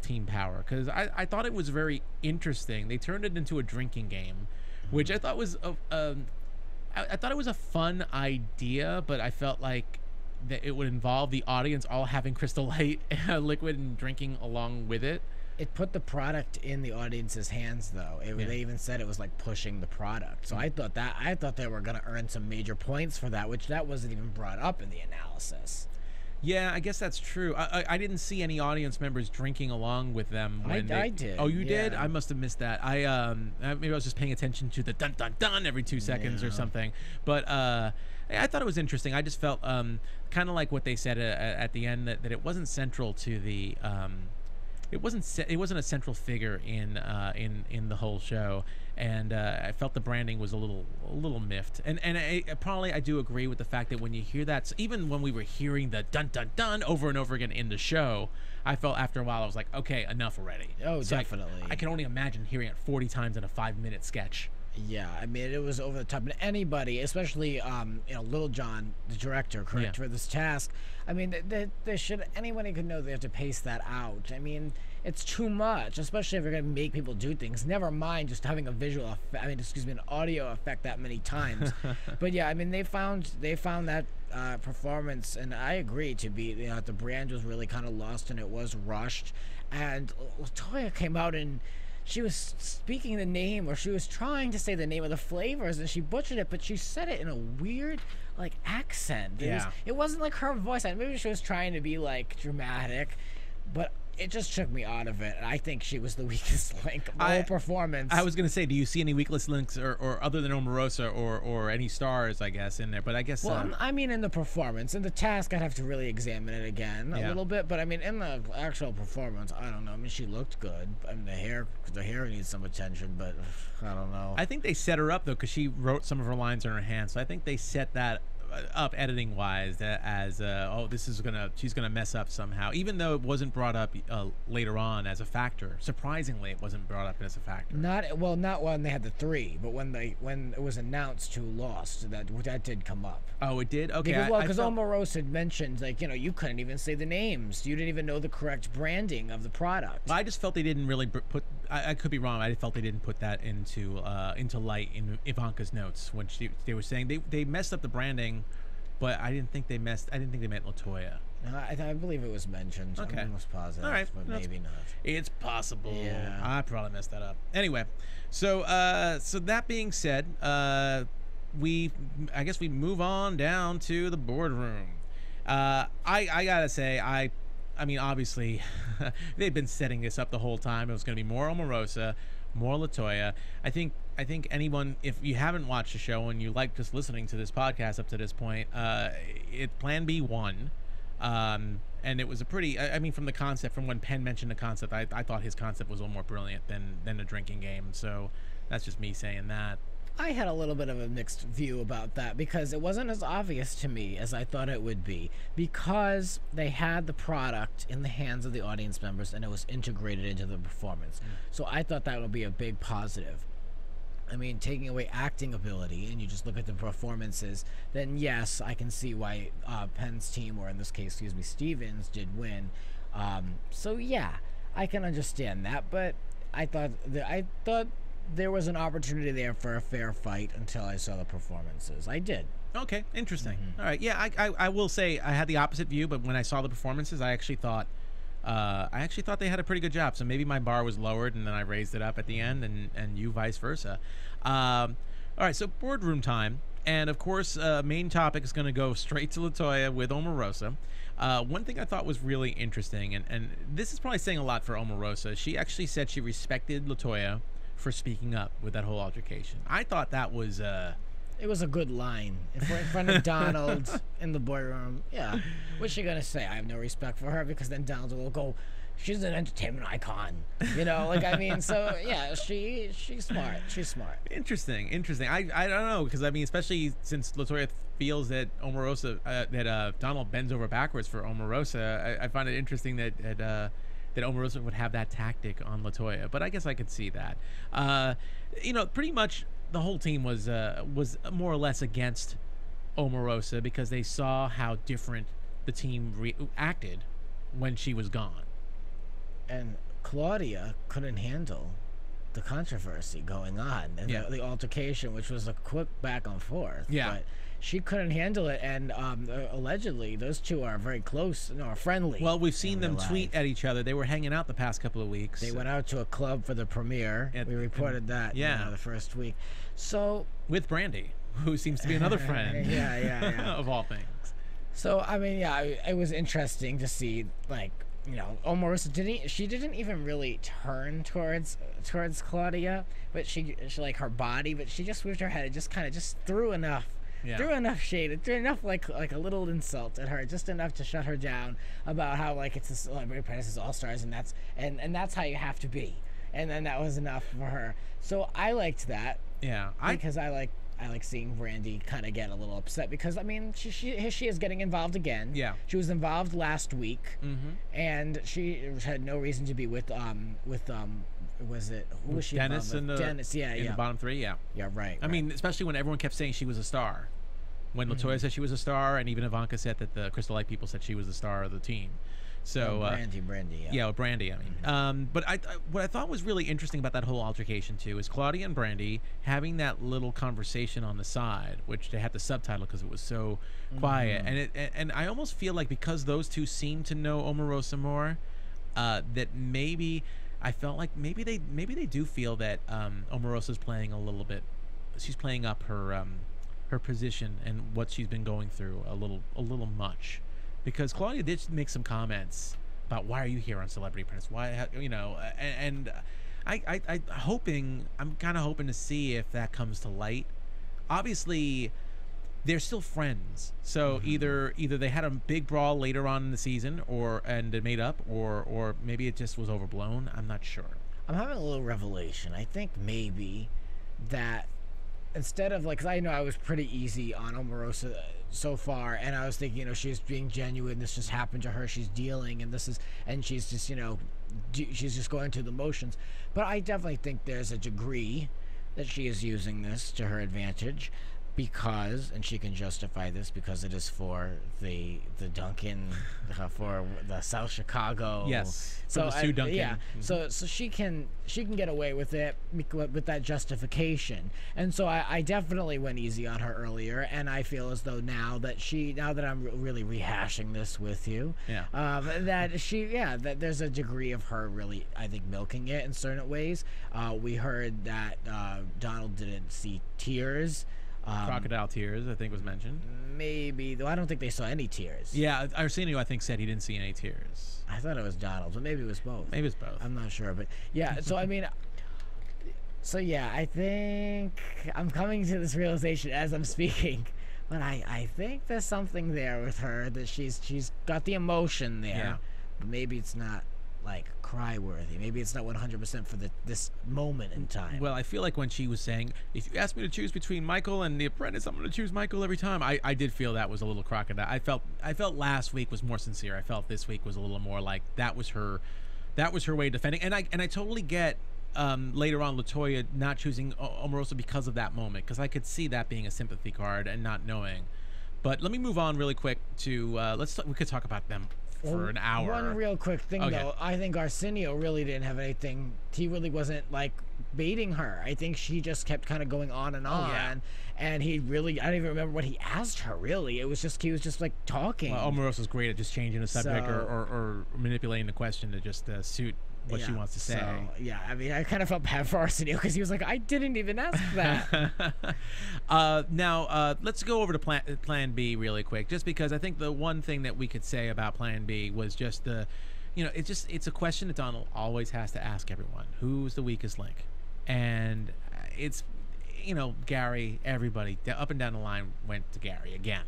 Team Power, because I thought it was very interesting. They turned it into a drinking game, which I thought was I thought it was a fun idea, but I felt like that it would involve the audience all having Crystal Light liquid and drinking along with it. It put the product in the audience's hands, though. They even said it was like pushing the product. So I thought they were gonna earn some major points for that, which that wasn't even brought up in the analysis. Yeah, I guess that's true. I didn't see any audience members drinking along with them. When I did. Oh, you did? I must have missed that. Maybe I was just paying attention to the dun dun dun every 2 seconds or something. But I thought it was interesting. I just felt kind of like what they said at the end, that it wasn't central to the. It wasn't a central figure in the whole show, and I felt the branding was a little miffed. And I do agree with the fact that when you hear that, even when we were hearing the dun dun dun over and over again in the show, I felt after a while I was like, okay, enough already. Oh, so definitely. I can only imagine hearing it 40 times in a 5-minute sketch. Yeah, I mean, it was over the top. And anybody, especially Little John, the director, correct, for this task. I mean, anybody could know they have to pace that out. I mean, it's too much, especially if you're going to make people do things. Never mind just having a an audio effect that many times. But yeah, I mean, they found that performance, and I agree, to be, the brand was really kind of lost and it was rushed. And Latoya came out and she was speaking the name, or she was trying to say the name of the flavors, and she butchered it, but she said it in a weird, like, accent. It wasn't like her voice. Maybe she was trying to be, like, dramatic, but it just took me out of it. And I think she was the weakest link of the whole performance. I was going to say, do you see any weakest links or other than Omarosa or any stars, I guess, in there? But I guess... Well, I mean, in the performance. In the task, I'd have to really examine it again a little bit. But, I mean, in the actual performance, I don't know. I mean, she looked good. I mean, the hair needs some attention, but I don't know. I think they set her up, though, because she wrote some of her lines in her hand. So I think they set that up editing wise as she's gonna mess up somehow, even though it wasn't brought up later on as a factor. Surprisingly, it wasn't brought up as a factor. Not when they had the 3, but when it was announced who lost, that did come up. Oh, it did? Okay. Because Omarosa had mentioned, like, you couldn't even say the names, you didn't even know the correct branding of the product. Well, I just felt they didn't really put. I could be wrong. I felt they didn't put that into light in Ivanka's notes when they were saying they messed up the branding, but I didn't think they meant Latoya. I believe it was mentioned. Okay. I'm almost positive, all right, but maybe not. It's possible. Yeah. I probably messed that up. Anyway, so that being said, I guess we move on down to the boardroom. I gotta say, I mean, obviously, they've been setting this up the whole time. It was going to be more Omarosa, more Latoya. I think anyone, if you haven't watched the show and you like just listening to this podcast up to this point, Plan B won. And it was a pretty, I mean, from the concept, from when Penn mentioned the concept, I thought his concept was a little more brilliant than the drinking game. So that's just me saying that. I had a little bit of a mixed view about that, because it wasn't as obvious to me as I thought it would be, because they had the product in the hands of the audience members and it was integrated into the performance. So I thought that would be a big positive. I mean, taking away acting ability and you just look at the performances, then yes, I can see why Penn's team, or in this case, Stevens, did win. So yeah, I can understand that, but I thought there was an opportunity there for a fair fight until I saw the performances. I did. Okay, interesting. All right, yeah, I will say I had the opposite view, but when I saw the performances, I actually thought they had a pretty good job. So maybe my bar was lowered and then I raised it up at the end, and you vice versa. All right, so boardroom time, and of course, main topic is going to go straight to Latoya with Omarosa. One thing I thought was really interesting, and this is probably saying a lot for Omarosa. She actually said she respected Latoya for speaking up with that whole altercation. I thought that was it was a good line. If we're in front of Donald in the boardroom, yeah, what's she gonna say? I have no respect for her, because then Donald will go, she's an entertainment icon, you know. Like, I mean, so yeah, she's smart. She's smart. Interesting. I don't know, because I mean, especially since LaToya feels that Omarosa, that Donald bends over backwards for Omarosa. I find it interesting that Omarosa would have that tactic on LaToya, but I guess I could see that. You know, pretty much the whole team was more or less against Omarosa because they saw how different the team reacted when she was gone. And Claudia couldn't handle the controversy going on and the altercation, which was a quick back and forth. Yeah. But she couldn't handle it, and allegedly those two are very close, are friendly. Well, we've seen them tweet at each other. They were hanging out the past couple of weeks. They went out to a club for the premiere. We reported that the first week. So with Brandy, who seems to be another friend. yeah. Of all things. So I mean, it was interesting to see, like, you know, Omarosa didn't even really turn towards Claudia, but she like her body, but she just moved her head and just kind of threw enough shade, threw enough like a little insult at her, just enough to shut her down about how, like, it's a Celebrity Apprentice, all stars, and that's how you have to be, and then that was enough for her. So I liked that. Yeah, because I like seeing Brandy kind of get a little upset, because I mean she is getting involved again. Yeah, she was involved last week, and she had no reason to be with was it, who was she Dennis involved with? Dennis, in the bottom three. Yeah, right. I mean, especially when everyone kept saying she was a star, when LaToya said she was a star, and even Ivanka said that the Crystal Light people said she was the star of the team. So Brandy. Yeah, Brandy. I mean, but what I thought was really interesting about that whole altercation too is Claudia and Brandy having that little conversation on the side, which they had to subtitle because it was so quiet. And I almost feel like because those two seem to know Omarosa more, that maybe I felt like maybe they do feel that Omarosa's playing a little bit. She's playing up her position and what she's been going through a little much. Because Claudia did make some comments about, why are you here on Celebrity Apprentice? Why, you know, and I'm kind of hoping to see if that comes to light. Obviously, they're still friends, so either they had a big brawl later on in the season, and they made up, or maybe it just was overblown. I'm not sure. I'm having a little revelation. I think maybe that instead of, like, 'cause I know I was pretty easy on Omarosa so far, and I was thinking, you know, she's being genuine, this just happened to her, she's dealing, and she's just, you know, she's just going through the motions. But I definitely think there's a degree that she is using this to her advantage, because, and she can justify this because it is for the Duncan, for the South Chicago. Yes. So Sue Duncan. Yeah. So she can get away with it with that justification. And so I definitely went easy on her earlier, and I feel as though now that I'm really rehashing this with you, that there's a degree of her really, I think, milking it in certain ways. We heard that Donald didn't see tears. Crocodile tears, I think, was mentioned. Maybe, though I don't think they saw any tears. Yeah, Arsenio, I think, said he didn't see any tears. I thought it was Donald, but maybe it was both. Maybe it's both. I'm not sure, but yeah. So I mean, I think I'm coming to this realization as I'm speaking, but I think there's something there with her, that she's got the emotion there, but maybe it's not like cry-worthy. Maybe it's not 100% for this moment in time. Well, I feel like when she was saying, if you ask me to choose between Michael and The Apprentice, I'm going to choose Michael every time. I did feel that was a little crocodile. I felt last week was more sincere. I felt this week was a little more like that was her way of defending. And I totally get later on LaToya not choosing Omarosa because of that moment, because I could see that being a sympathy card and not knowing. But let me move on really quick to we could talk about them for an hour. One real quick thing, though. I think Arsenio really didn't have anything. He really wasn't, like, baiting her. I think she just kept kind of going on and on. And he really, I don't even remember what he asked her, really. It was just, he was just, like, talking. Well, Omarosa's great at just changing the subject or manipulating the question to just suit what she wants to say. So, yeah, I mean, I kind of felt bad for Arsenio because he was like, I didn't even ask that. Now, let's go over to Plan B really quick, just because I think the one thing that we could say about Plan B was just it's a question that Donald always has to ask everyone. Who's the weakest link? And it's, Gary, everybody up and down the line went to Gary again.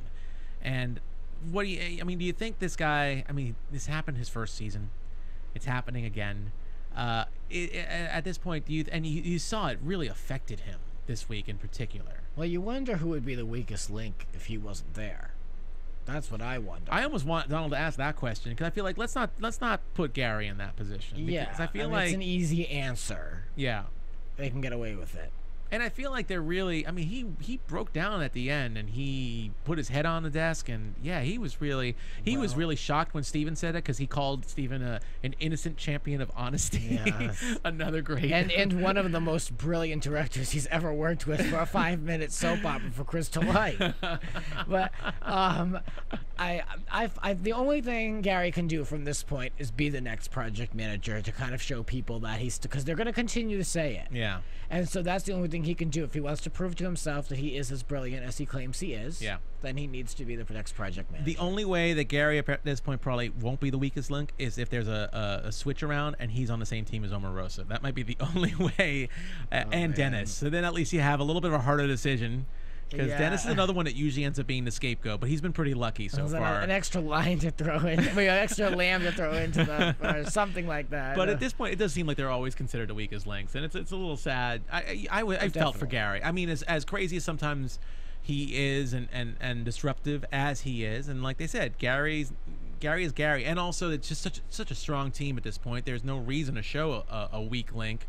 And do you think this guy, this happened his first season. It's happening again. At this point, you saw it really affected him this week in particular. Well, you wonder who would be the weakest link if he wasn't there. That's what I wonder. I almost want Donald to ask that question because I feel like let's not put Gary in that position. Yeah, I feel like it's an easy answer. Yeah, they can get away with it. And I feel like they're really, I mean, he broke down at the end and he put his head on the desk and yeah, he was really shocked when Steven said it because he called Steven an innocent champion of honesty. Yes. Another great. And one of the most brilliant directors he's ever worked with for a 5-minute soap opera for Crystal Light. But the only thing Gary can do from this point is be the next project manager to kind of show people that because they're going to continue to say it. Yeah. And so that's the only thing he can do. If he wants to prove to himself that he is as brilliant as he claims he is, yeah, then he needs to be the next project manager. The only way that Gary at this point probably won't be the weakest link is if there's a switch around and he's on the same team as Omarosa. That might be the only way. And man. Dennis. So then at least you have a little bit of a harder decision. Because Dennis is another one that usually ends up being the scapegoat, but he's been pretty lucky so far. An extra line to throw in, an extra lamb to throw into them, or something like that. But at this point, it does seem like they're always considered the weakest links, and it's a little sad. I felt for Gary. I mean, as crazy as sometimes he is, and disruptive as he is, and like they said, Gary is Gary, and also it's just such a strong team at this point. There's no reason to show a weak link.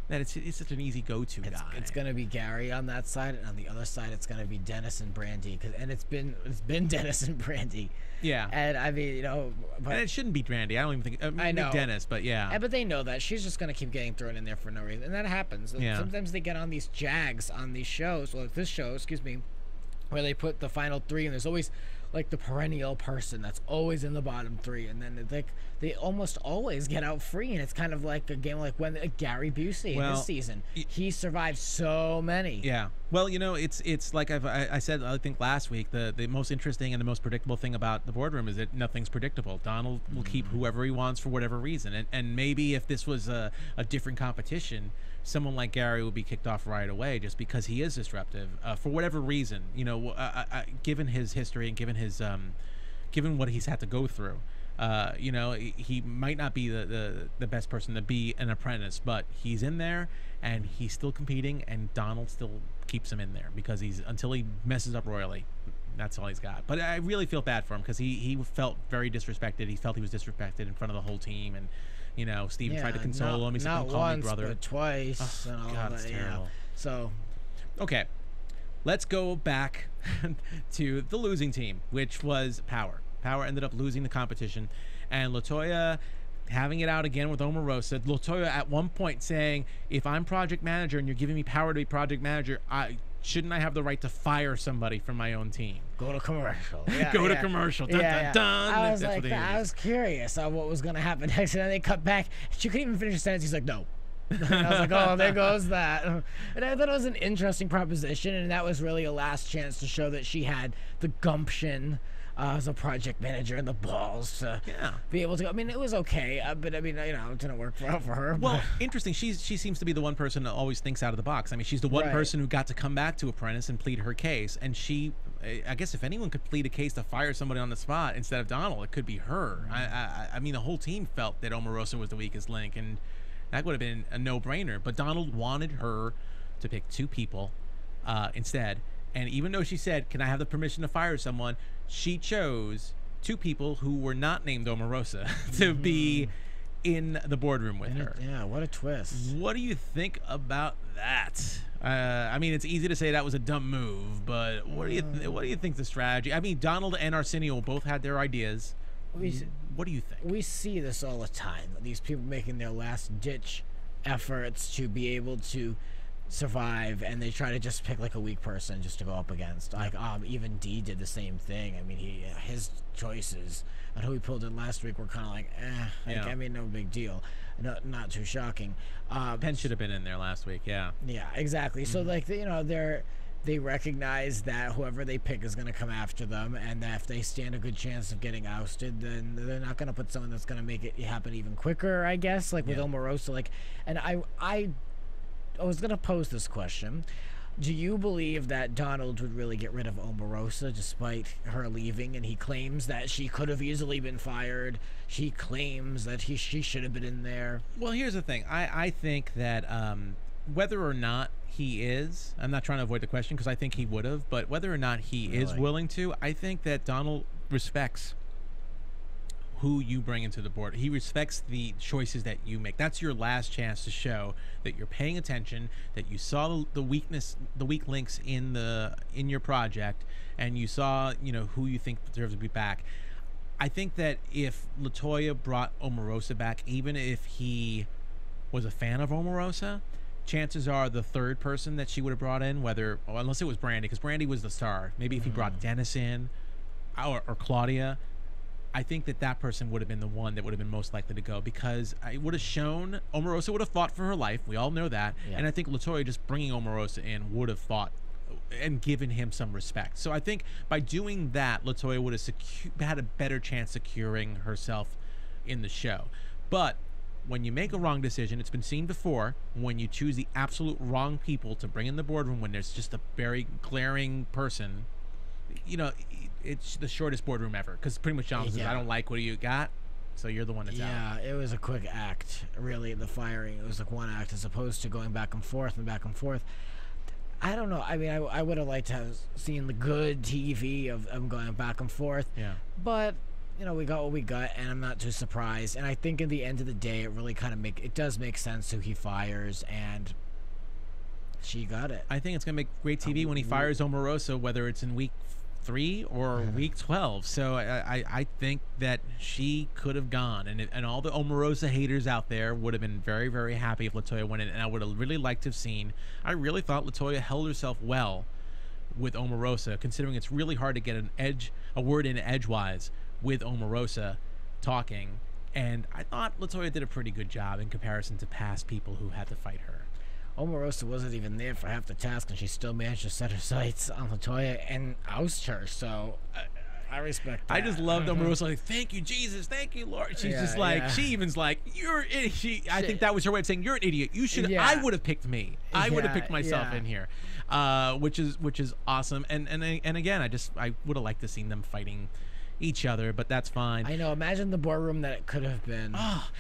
That it's such an easy go-to guy. It's gonna be Gary on that side, and on the other side, it's gonna be Dennis and Brandy. And it's been Dennis and Brandy. Yeah. And I mean, but, and it shouldn't be Brandy. I don't even think. I know Dennis, but yeah. But they know that she's just gonna keep getting thrown in there for no reason, and that happens. Yeah. Sometimes they get on these jags on these shows. Well, this show, excuse me, where they put the final 3, and there's always like the perennial person that's always in the bottom 3, and then they almost always get out free, and it's kind of like a game like when Gary Busey in this season, he survived so many. Yeah. Well, it's like I said, I think last week, the most interesting and the most predictable thing about the boardroom is that nothing's predictable. Donald will keep whoever he wants for whatever reason, and maybe if this was a different competition, someone like Gary would be kicked off right away just because he is disruptive for whatever reason. Given his history and given what he's had to go through, he might not be the best person to be an apprentice, but he's in there and he's still competing, and Donald still keeps him in there because until he messes up royally. That's all he's got. But I really feel bad for him because he felt very disrespected. He felt he was disrespected in front of the whole team, and Steven tried to console him. He said, "Don't call me brother." But twice. Oh, God, it's terrible. So, okay, let's go back to the losing team, which was Power. Power ended up losing the competition, and LaToya having it out again with Omarosa. LaToya at one point saying, "If I'm project manager and you're giving me power to be project manager, shouldn't I have the right to fire somebody from my own team?" Go to commercial. Yeah, Go to commercial. Dun, dun, dun. I was I was curious on what was going to happen next, and then they cut back. She couldn't even finish a sentence. He's like, "No." And I was like, "Oh, there goes that." And I thought it was an interesting proposition, and that was really a last chance to show that she had the gumption as a project manager and the balls to be able to. I mean, it was okay, but I mean, it didn't work out for her. Well, interesting. She seems to be the one person that always thinks out of the box. I mean, she's the one person who got to come back to Apprentice and plead her case. And I guess if anyone could plead a case to fire somebody on the spot instead of Donald, it could be her. I mean, the whole team felt that Omarosa was the weakest link, and that would have been a no-brainer. But Donald wanted her to pick 2 people instead. And even though she said, "Can I have the permission to fire someone?" she chose 2 people who were not named Omarosa to be in the boardroom with her. Yeah, what a twist. What do you think about that? I mean, it's easy to say that was a dumb move, but what do you think the strategy? I mean, Donald and Arsenio both had their ideas. What do you think? We see this all the time. These people making their last-ditch efforts to be able to survive, and they try to just pick like a weak person just to go up against. Like even D did the same thing. I mean, his choices on who he pulled in last week were kind of like I mean, no big deal, not too shocking. Penn should have been in there last week. Yeah Exactly. So like they recognize that whoever they pick is going to come after them, and that if they stand a good chance of getting ousted, then they're not going to put someone that's going to make it happen even quicker, I guess, like with Omarosa. And I was going to pose this question. Do you believe that Donald would really get rid of Omarosa despite her leaving? And he claims that she could have easily been fired. She claims that she should have been in there. Well, here's the thing. I think that whether or not he is, I'm not trying to avoid the question because I think he would have, but whether or not he is willing to, I think that Donald respects who you bring into the board. He respects the choices that you make. That's your last chance to show that you're paying attention, that you saw the weak links in your project, and you saw, you know, who you think deserves to be back. I think that if LaToya brought Omarosa back, even if he was a fan of Omarosa, chances are the third person that she would have brought in, unless it was Brandy, because Brandy was the star. Maybe if he brought Dennis in or Claudia, I think that person would have been the one that would have been most likely to go, because it would have shown Omarosa would have fought for her life. We all know that. Yeah. And I think LaToya just bringing Omarosa in would have fought and given him some respect. So I think by doing that, LaToya would have had a better chance securing herself in the show. But when you make a wrong decision, it's been seen before, when you choose the absolute wrong people to bring in the boardroom when there's just a very glaring person, you know, it's the shortest boardroom ever, because pretty much John says, I don't like what you got, so you're the one that's out. Yeah, it was a quick act, really, the firing. It was like one act as opposed to going back and forth and back and forth. I don't know. I mean, I would have liked to have seen the good TV of them going back and forth. Yeah. But, you know, we got what we got, and I'm not too surprised. And I think in the end of the day, it really kind of it does make sense who he fires, and she got it. I think it's going to make great TV when he fires Omarosa, whether it's in week 3 or week 12. So I think that she could have gone, and all the Omarosa haters out there would have been very, very happy if LaToya went in, and I would have really liked to have seen. I really thought LaToya held herself well with Omarosa, considering it's really hard to get a word in edgewise with Omarosa talking, and I thought LaToya did a pretty good job in comparison to past people who had to fight her. Omarosa wasn't even there for half the task, and she still managed to set her sights on LaToya and oust her. So I respect that. I just loved Omarosa. Like, thank you, Jesus. Thank you, Lord. She's just like, she even's like, you're an idiot. I think that was her way of saying, you're an idiot. You should. I would have picked me. I would have picked myself in here, which is awesome. And again, I would have liked to seen them fighting each other, but that's fine. I know. Imagine the boardroom that it could have been.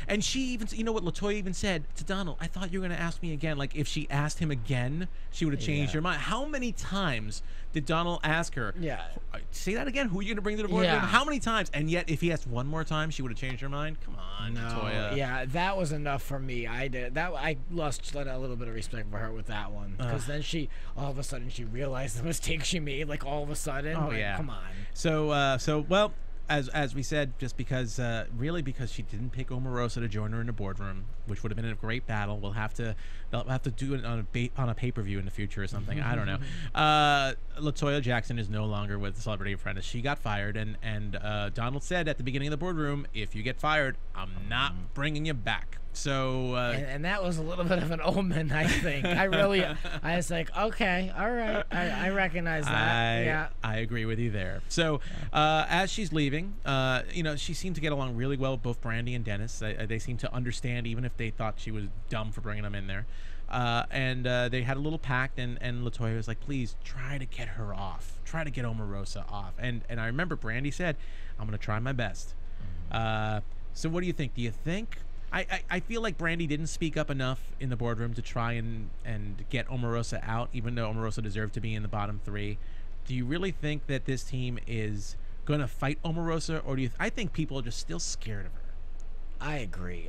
And she even, you know what LaToya even said to Donald? I thought you were going to ask me again. Like, if she asked him again, she would have changed her mind. How many times did Donald ask her? Yeah. Say that again. Who are you going to bring to the boardroom? Yeah. How many times? And yet, if he asked one more time, she would have changed her mind. Come on, LaToya. Yeah, that was enough for me. I lost a little bit of respect for her with that one, because then all of a sudden she realized the mistake she made. Like, all of a sudden. Oh, yeah. Come on. So well, as we said, just because really because she didn't pick Omarosa to join her in the boardroom, which would have been a great battle. They'll have to do it on a pay-per-view in the future or something. I don't know. LaToya Jackson is no longer with the Celebrity Apprentice. She got fired, and Donald said at the beginning of the boardroom, if you get fired, I'm not bringing you back. So and that was a little bit of an omen, I think. I was like, okay, all right, I recognize that. I agree with you there. So as she's leaving, you know, she seemed to get along really well with both Brandy and Dennis. They seemed to understand, even if they thought she was dumb for bringing them in there. And they had a little pact, and LaToya was like, please try to get her off. Try to get Omarosa off. And I remember Brandy said, I'm going to try my best. So what do you think? Do you think... I feel like Brandy didn't speak up enough in the boardroom to try and get Omarosa out, even though Omarosa deserved to be in the bottom 3. Do you really think that this team is going to fight Omarosa, or do you... I think people are just still scared of her. I agree.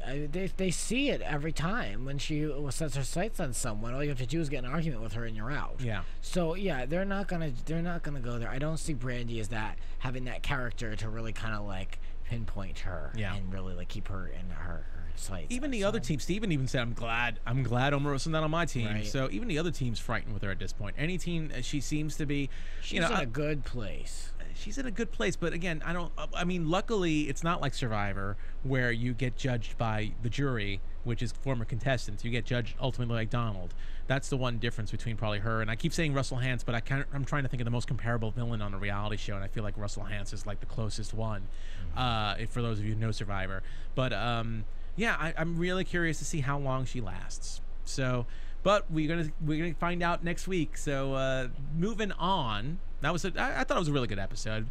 They see it every time when she sets her sights on someone. All you have to do is get an argument with her, and you're out. Yeah. So yeah, they're not gonna go there. I don't see Brandy as having that character to really kind of like pinpoint her and really like keep her in her sights. Even the other team, Steven even said, I'm glad Omarosa's not on my team. Right. So even the other team's frightened with her at this point. Any team, she seems to be... She's in a good place. She's in a good place, but again, I mean, luckily, it's not like Survivor, where you get judged by the jury, which is former contestants. You get judged ultimately like Donald. That's the one difference between probably her, and I keep saying Russell Hantz, but I'm trying to think of the most comparable villain on a reality show, and I feel like Russell Hantz is like the closest one, for those of you who know Survivor. But yeah, I'm really curious to see how long she lasts. So, but we're gonna find out next week. So moving on. That was I thought it was a really good episode.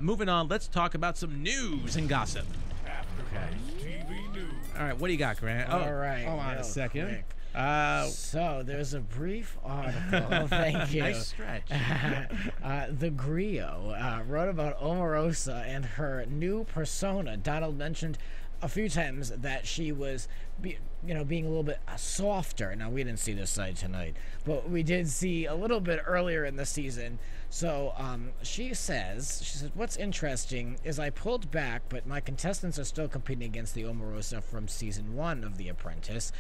Moving on, let's talk about some news and gossip. AfterBuzz TV News. All right, what do you got, Grant? All right, hold on a real second. quick. Uh, So there's a brief article. Thank you. Nice stretch. The Griot wrote about Omarosa and her new persona. Donald mentioned a few times that she was, being a little bit softer. Now, we didn't see this side tonight, but we did see a little bit earlier in the season. So she said, what's interesting is I pulled back, but my contestants are still competing against the Omarosa from season 1 of The Apprentice.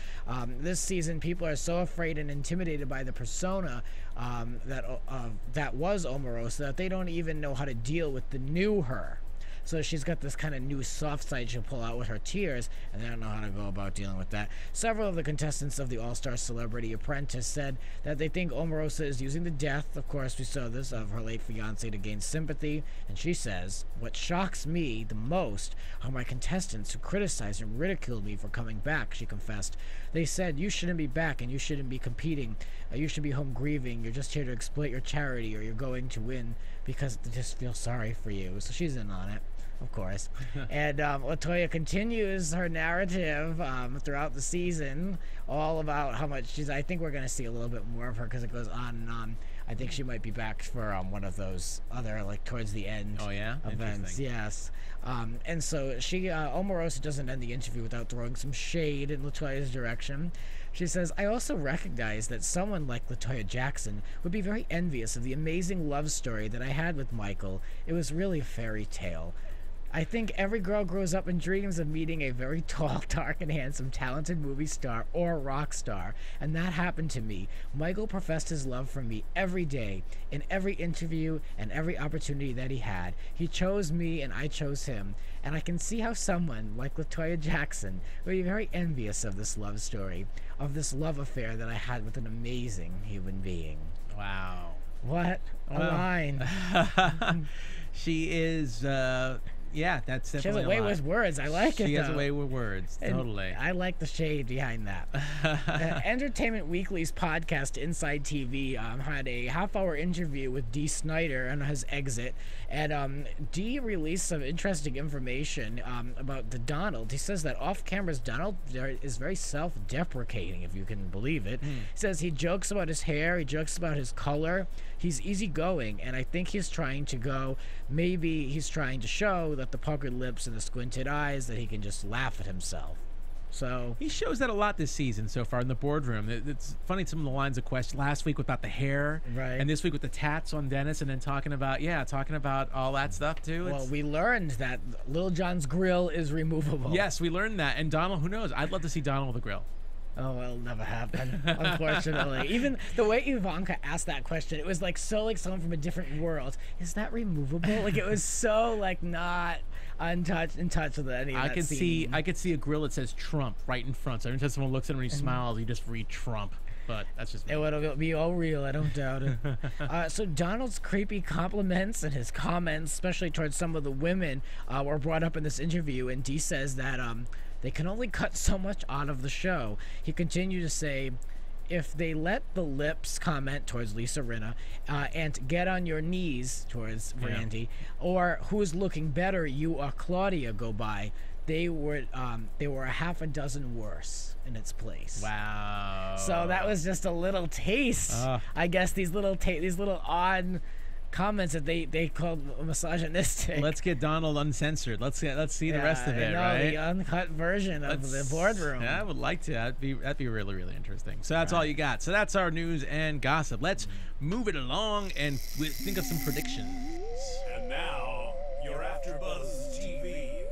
This season, people are so afraid and intimidated by the persona that was Omarosa that they don't even know how to deal with the new her. So she's got this kind of new soft side she'll pull out with her tears, and they don't know how to go about dealing with that. Several of the contestants of the All-Star Celebrity Apprentice said that they think Omarosa is using the death, of course we saw this, of her late fiancé to gain sympathy. And she says, what shocks me the most are my contestants who criticize and ridicule me for coming back, she confessed. They said, you shouldn't be back and you shouldn't be competing. You should be home grieving. You're just here to exploit your charity, or you're going to win because they just feel sorry for you. So she's in on it, of course. And Latoya continues her narrative throughout the season, all about how much I think we're going to see a little bit more of her because it goes on and on. I think she might be back for one of those other, towards the end events. Yes. And so Omarosa doesn't end the interview without throwing some shade in Latoya's direction. She says, I also recognize that someone like Latoya Jackson would be very envious of the amazing love story that I had with Michael. It was really a fairy tale. I think every girl grows up and dreams of meeting a very tall, dark, and handsome, talented movie star or rock star, and that happened to me. Michael professed his love for me every day, in every interview and every opportunity that he had. He chose me and I chose him, and I can see how someone like Latoya Jackson would be very envious of this love story, of this love affair that I had with an amazing human being. Wow. What a line. She is... yeah, that's definitely she has a way with words. I like it. She has a way with words. Totally. I like the shade behind that. Entertainment Weekly's podcast Inside TV had a half-hour interview with Dee Snider on his exit, and Dee released some interesting information about the Donald. He says that off-camera's Donald is very self-deprecating, if you can believe it. He says he jokes about his hair, he jokes about his color. He's easygoing, and I think he's trying to show that the puckered lips and the squinted eyes, that he can just laugh at himself. So he shows that a lot this season so far in the boardroom. It's funny, some of the lines of questions last week about the hair, right, and this week with the tats on Dennis, and then talking about all that stuff too. Well, we learned that Lil Jon's grill is removable. Yes, we learned that. And Donald, who knows? I'd love to see Donald with a grill. Oh, well, it'll never happen, unfortunately. Even the way Ivanka asked that question, it was like someone from a different world. Is that removable? It was so not in touch with any of that scene. I could see a grill that says Trump right in front. So every time someone looks at him and he smiles, you just read Trump. But that's just me. It would be all real, I don't doubt it. So Donald's creepy compliments and his comments, especially towards some of the women, were brought up in this interview, and Dee says that they can only cut so much out of the show. He continued to say, if they let the lips comment towards Lisa Rinna and get on your knees towards Randy, or who's looking better, you or Claudia, go by, they were a half a dozen worse in its place. Wow. So that was just a little taste. I guess these little odd comments that they called misogynistic. Let's get Donald uncensored. Let's see the rest of it, right? The uncut version of the boardroom. Yeah, I would like to. That'd be really, really interesting. So that's all you got. So that's our news and gossip. Let's move it along and think of some predictions. And now, your AfterBuzz TV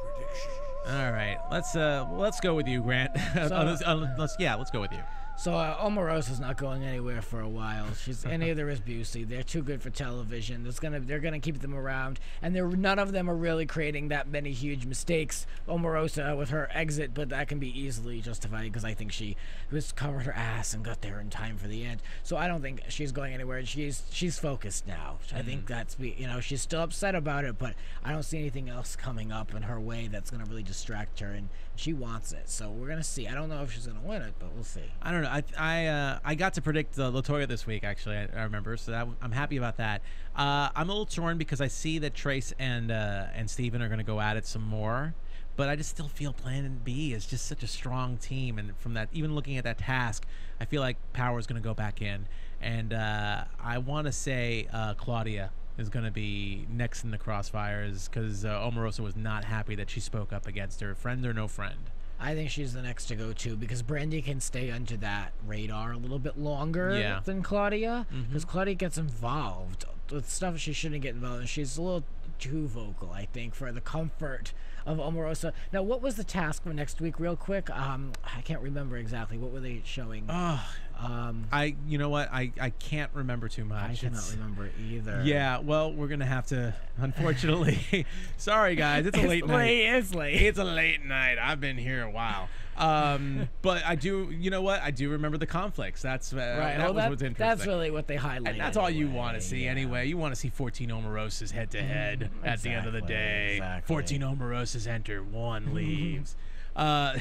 predictions. All right, let's go with you, Grant. Let's go with you. So Omarosa's not going anywhere for a while. And neither is Busey. They're too good for television. They're gonna keep them around, and none of them are really creating that many huge mistakes. Omarosa with her exit, but that can be easily justified because I think she was covered her ass and got there in time for the end. So I don't think she's going anywhere. And she's focused now. I think she's still upset about it, but I don't see anything else coming up in her way that's gonna really distract her, and she wants it. So we're gonna see. I don't know if she's gonna win it, but we'll see. I don't know. I got to predict LaToya this week, actually. I remember, so I'm happy about that. I'm a little torn because I see that Trace and Steven are going to go at it some more, but I just still feel Plan B is just such a strong team, and from that, even looking at that task, I feel like Power is going to go back in, and I want to say Claudia is going to be next in the crossfires because Omarosa was not happy that she spoke up against her, friend or no friend. I think she's the next to go too because Brandy can stay under that radar a little bit longer than Claudia because Claudia gets involved with stuff she shouldn't get involved in. She's a little too vocal, I think, for the comfort of Omarosa. Now, what was the task for next week, real quick? I can't remember exactly. What were they showing? You know what? I can't remember too much. I cannot remember either. Yeah, well, we're gonna have to, unfortunately. Sorry, guys. It's a late night. It's late. It's a late night. I've been here a while. But I do. You know what? I do remember the conflicts. That's right. That was what's interesting. That's really what they highlighted. And that's all you want to see anyway. You want to see 14 Omarosas head to head at the end of the day. 14 Omarosas enter, one leaves. But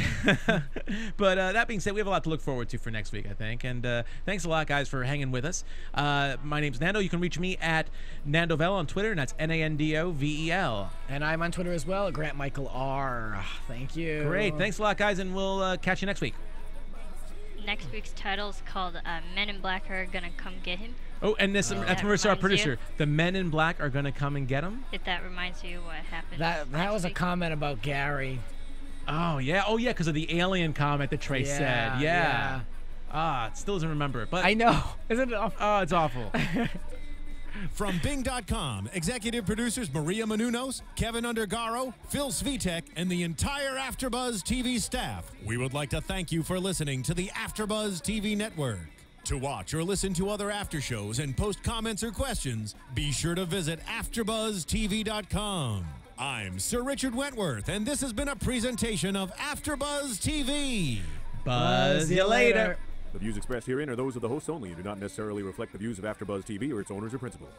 that being said, we have a lot to look forward to for next week, I think. And thanks a lot, guys, for hanging with us. My name's Nando. You can reach me at Nandovel on Twitter, and that's Nandovel. And I'm on Twitter as well, at Grant Michael R. Thank you. Great. Thanks a lot, guys, and we'll catch you next week. Next week's title is called Men in Black Are Gonna Come Get Him. Oh, and that's Marissa, our producer. The Men in Black are gonna come and get him? If that reminds you what happened. That was a comment about Gary. Oh yeah, because of the alien comment that Trace said. Yeah. It still doesn't remember it, but I know. Isn't it awful? Oh, it's awful. From Bing.com, executive producers Maria Menounos, Kevin Undergaro, Phil Svitek, and the entire AfterBuzz TV staff, we would like to thank you for listening to the AfterBuzz TV network. To watch or listen to other after shows and post comments or questions, be sure to visit AfterBuzzTV.com. I'm Sir Richard Wentworth, and this has been a presentation of AfterBuzz TV. Buzz you later. The views expressed herein are those of the hosts only and do not necessarily reflect the views of AfterBuzz TV or its owners or principals.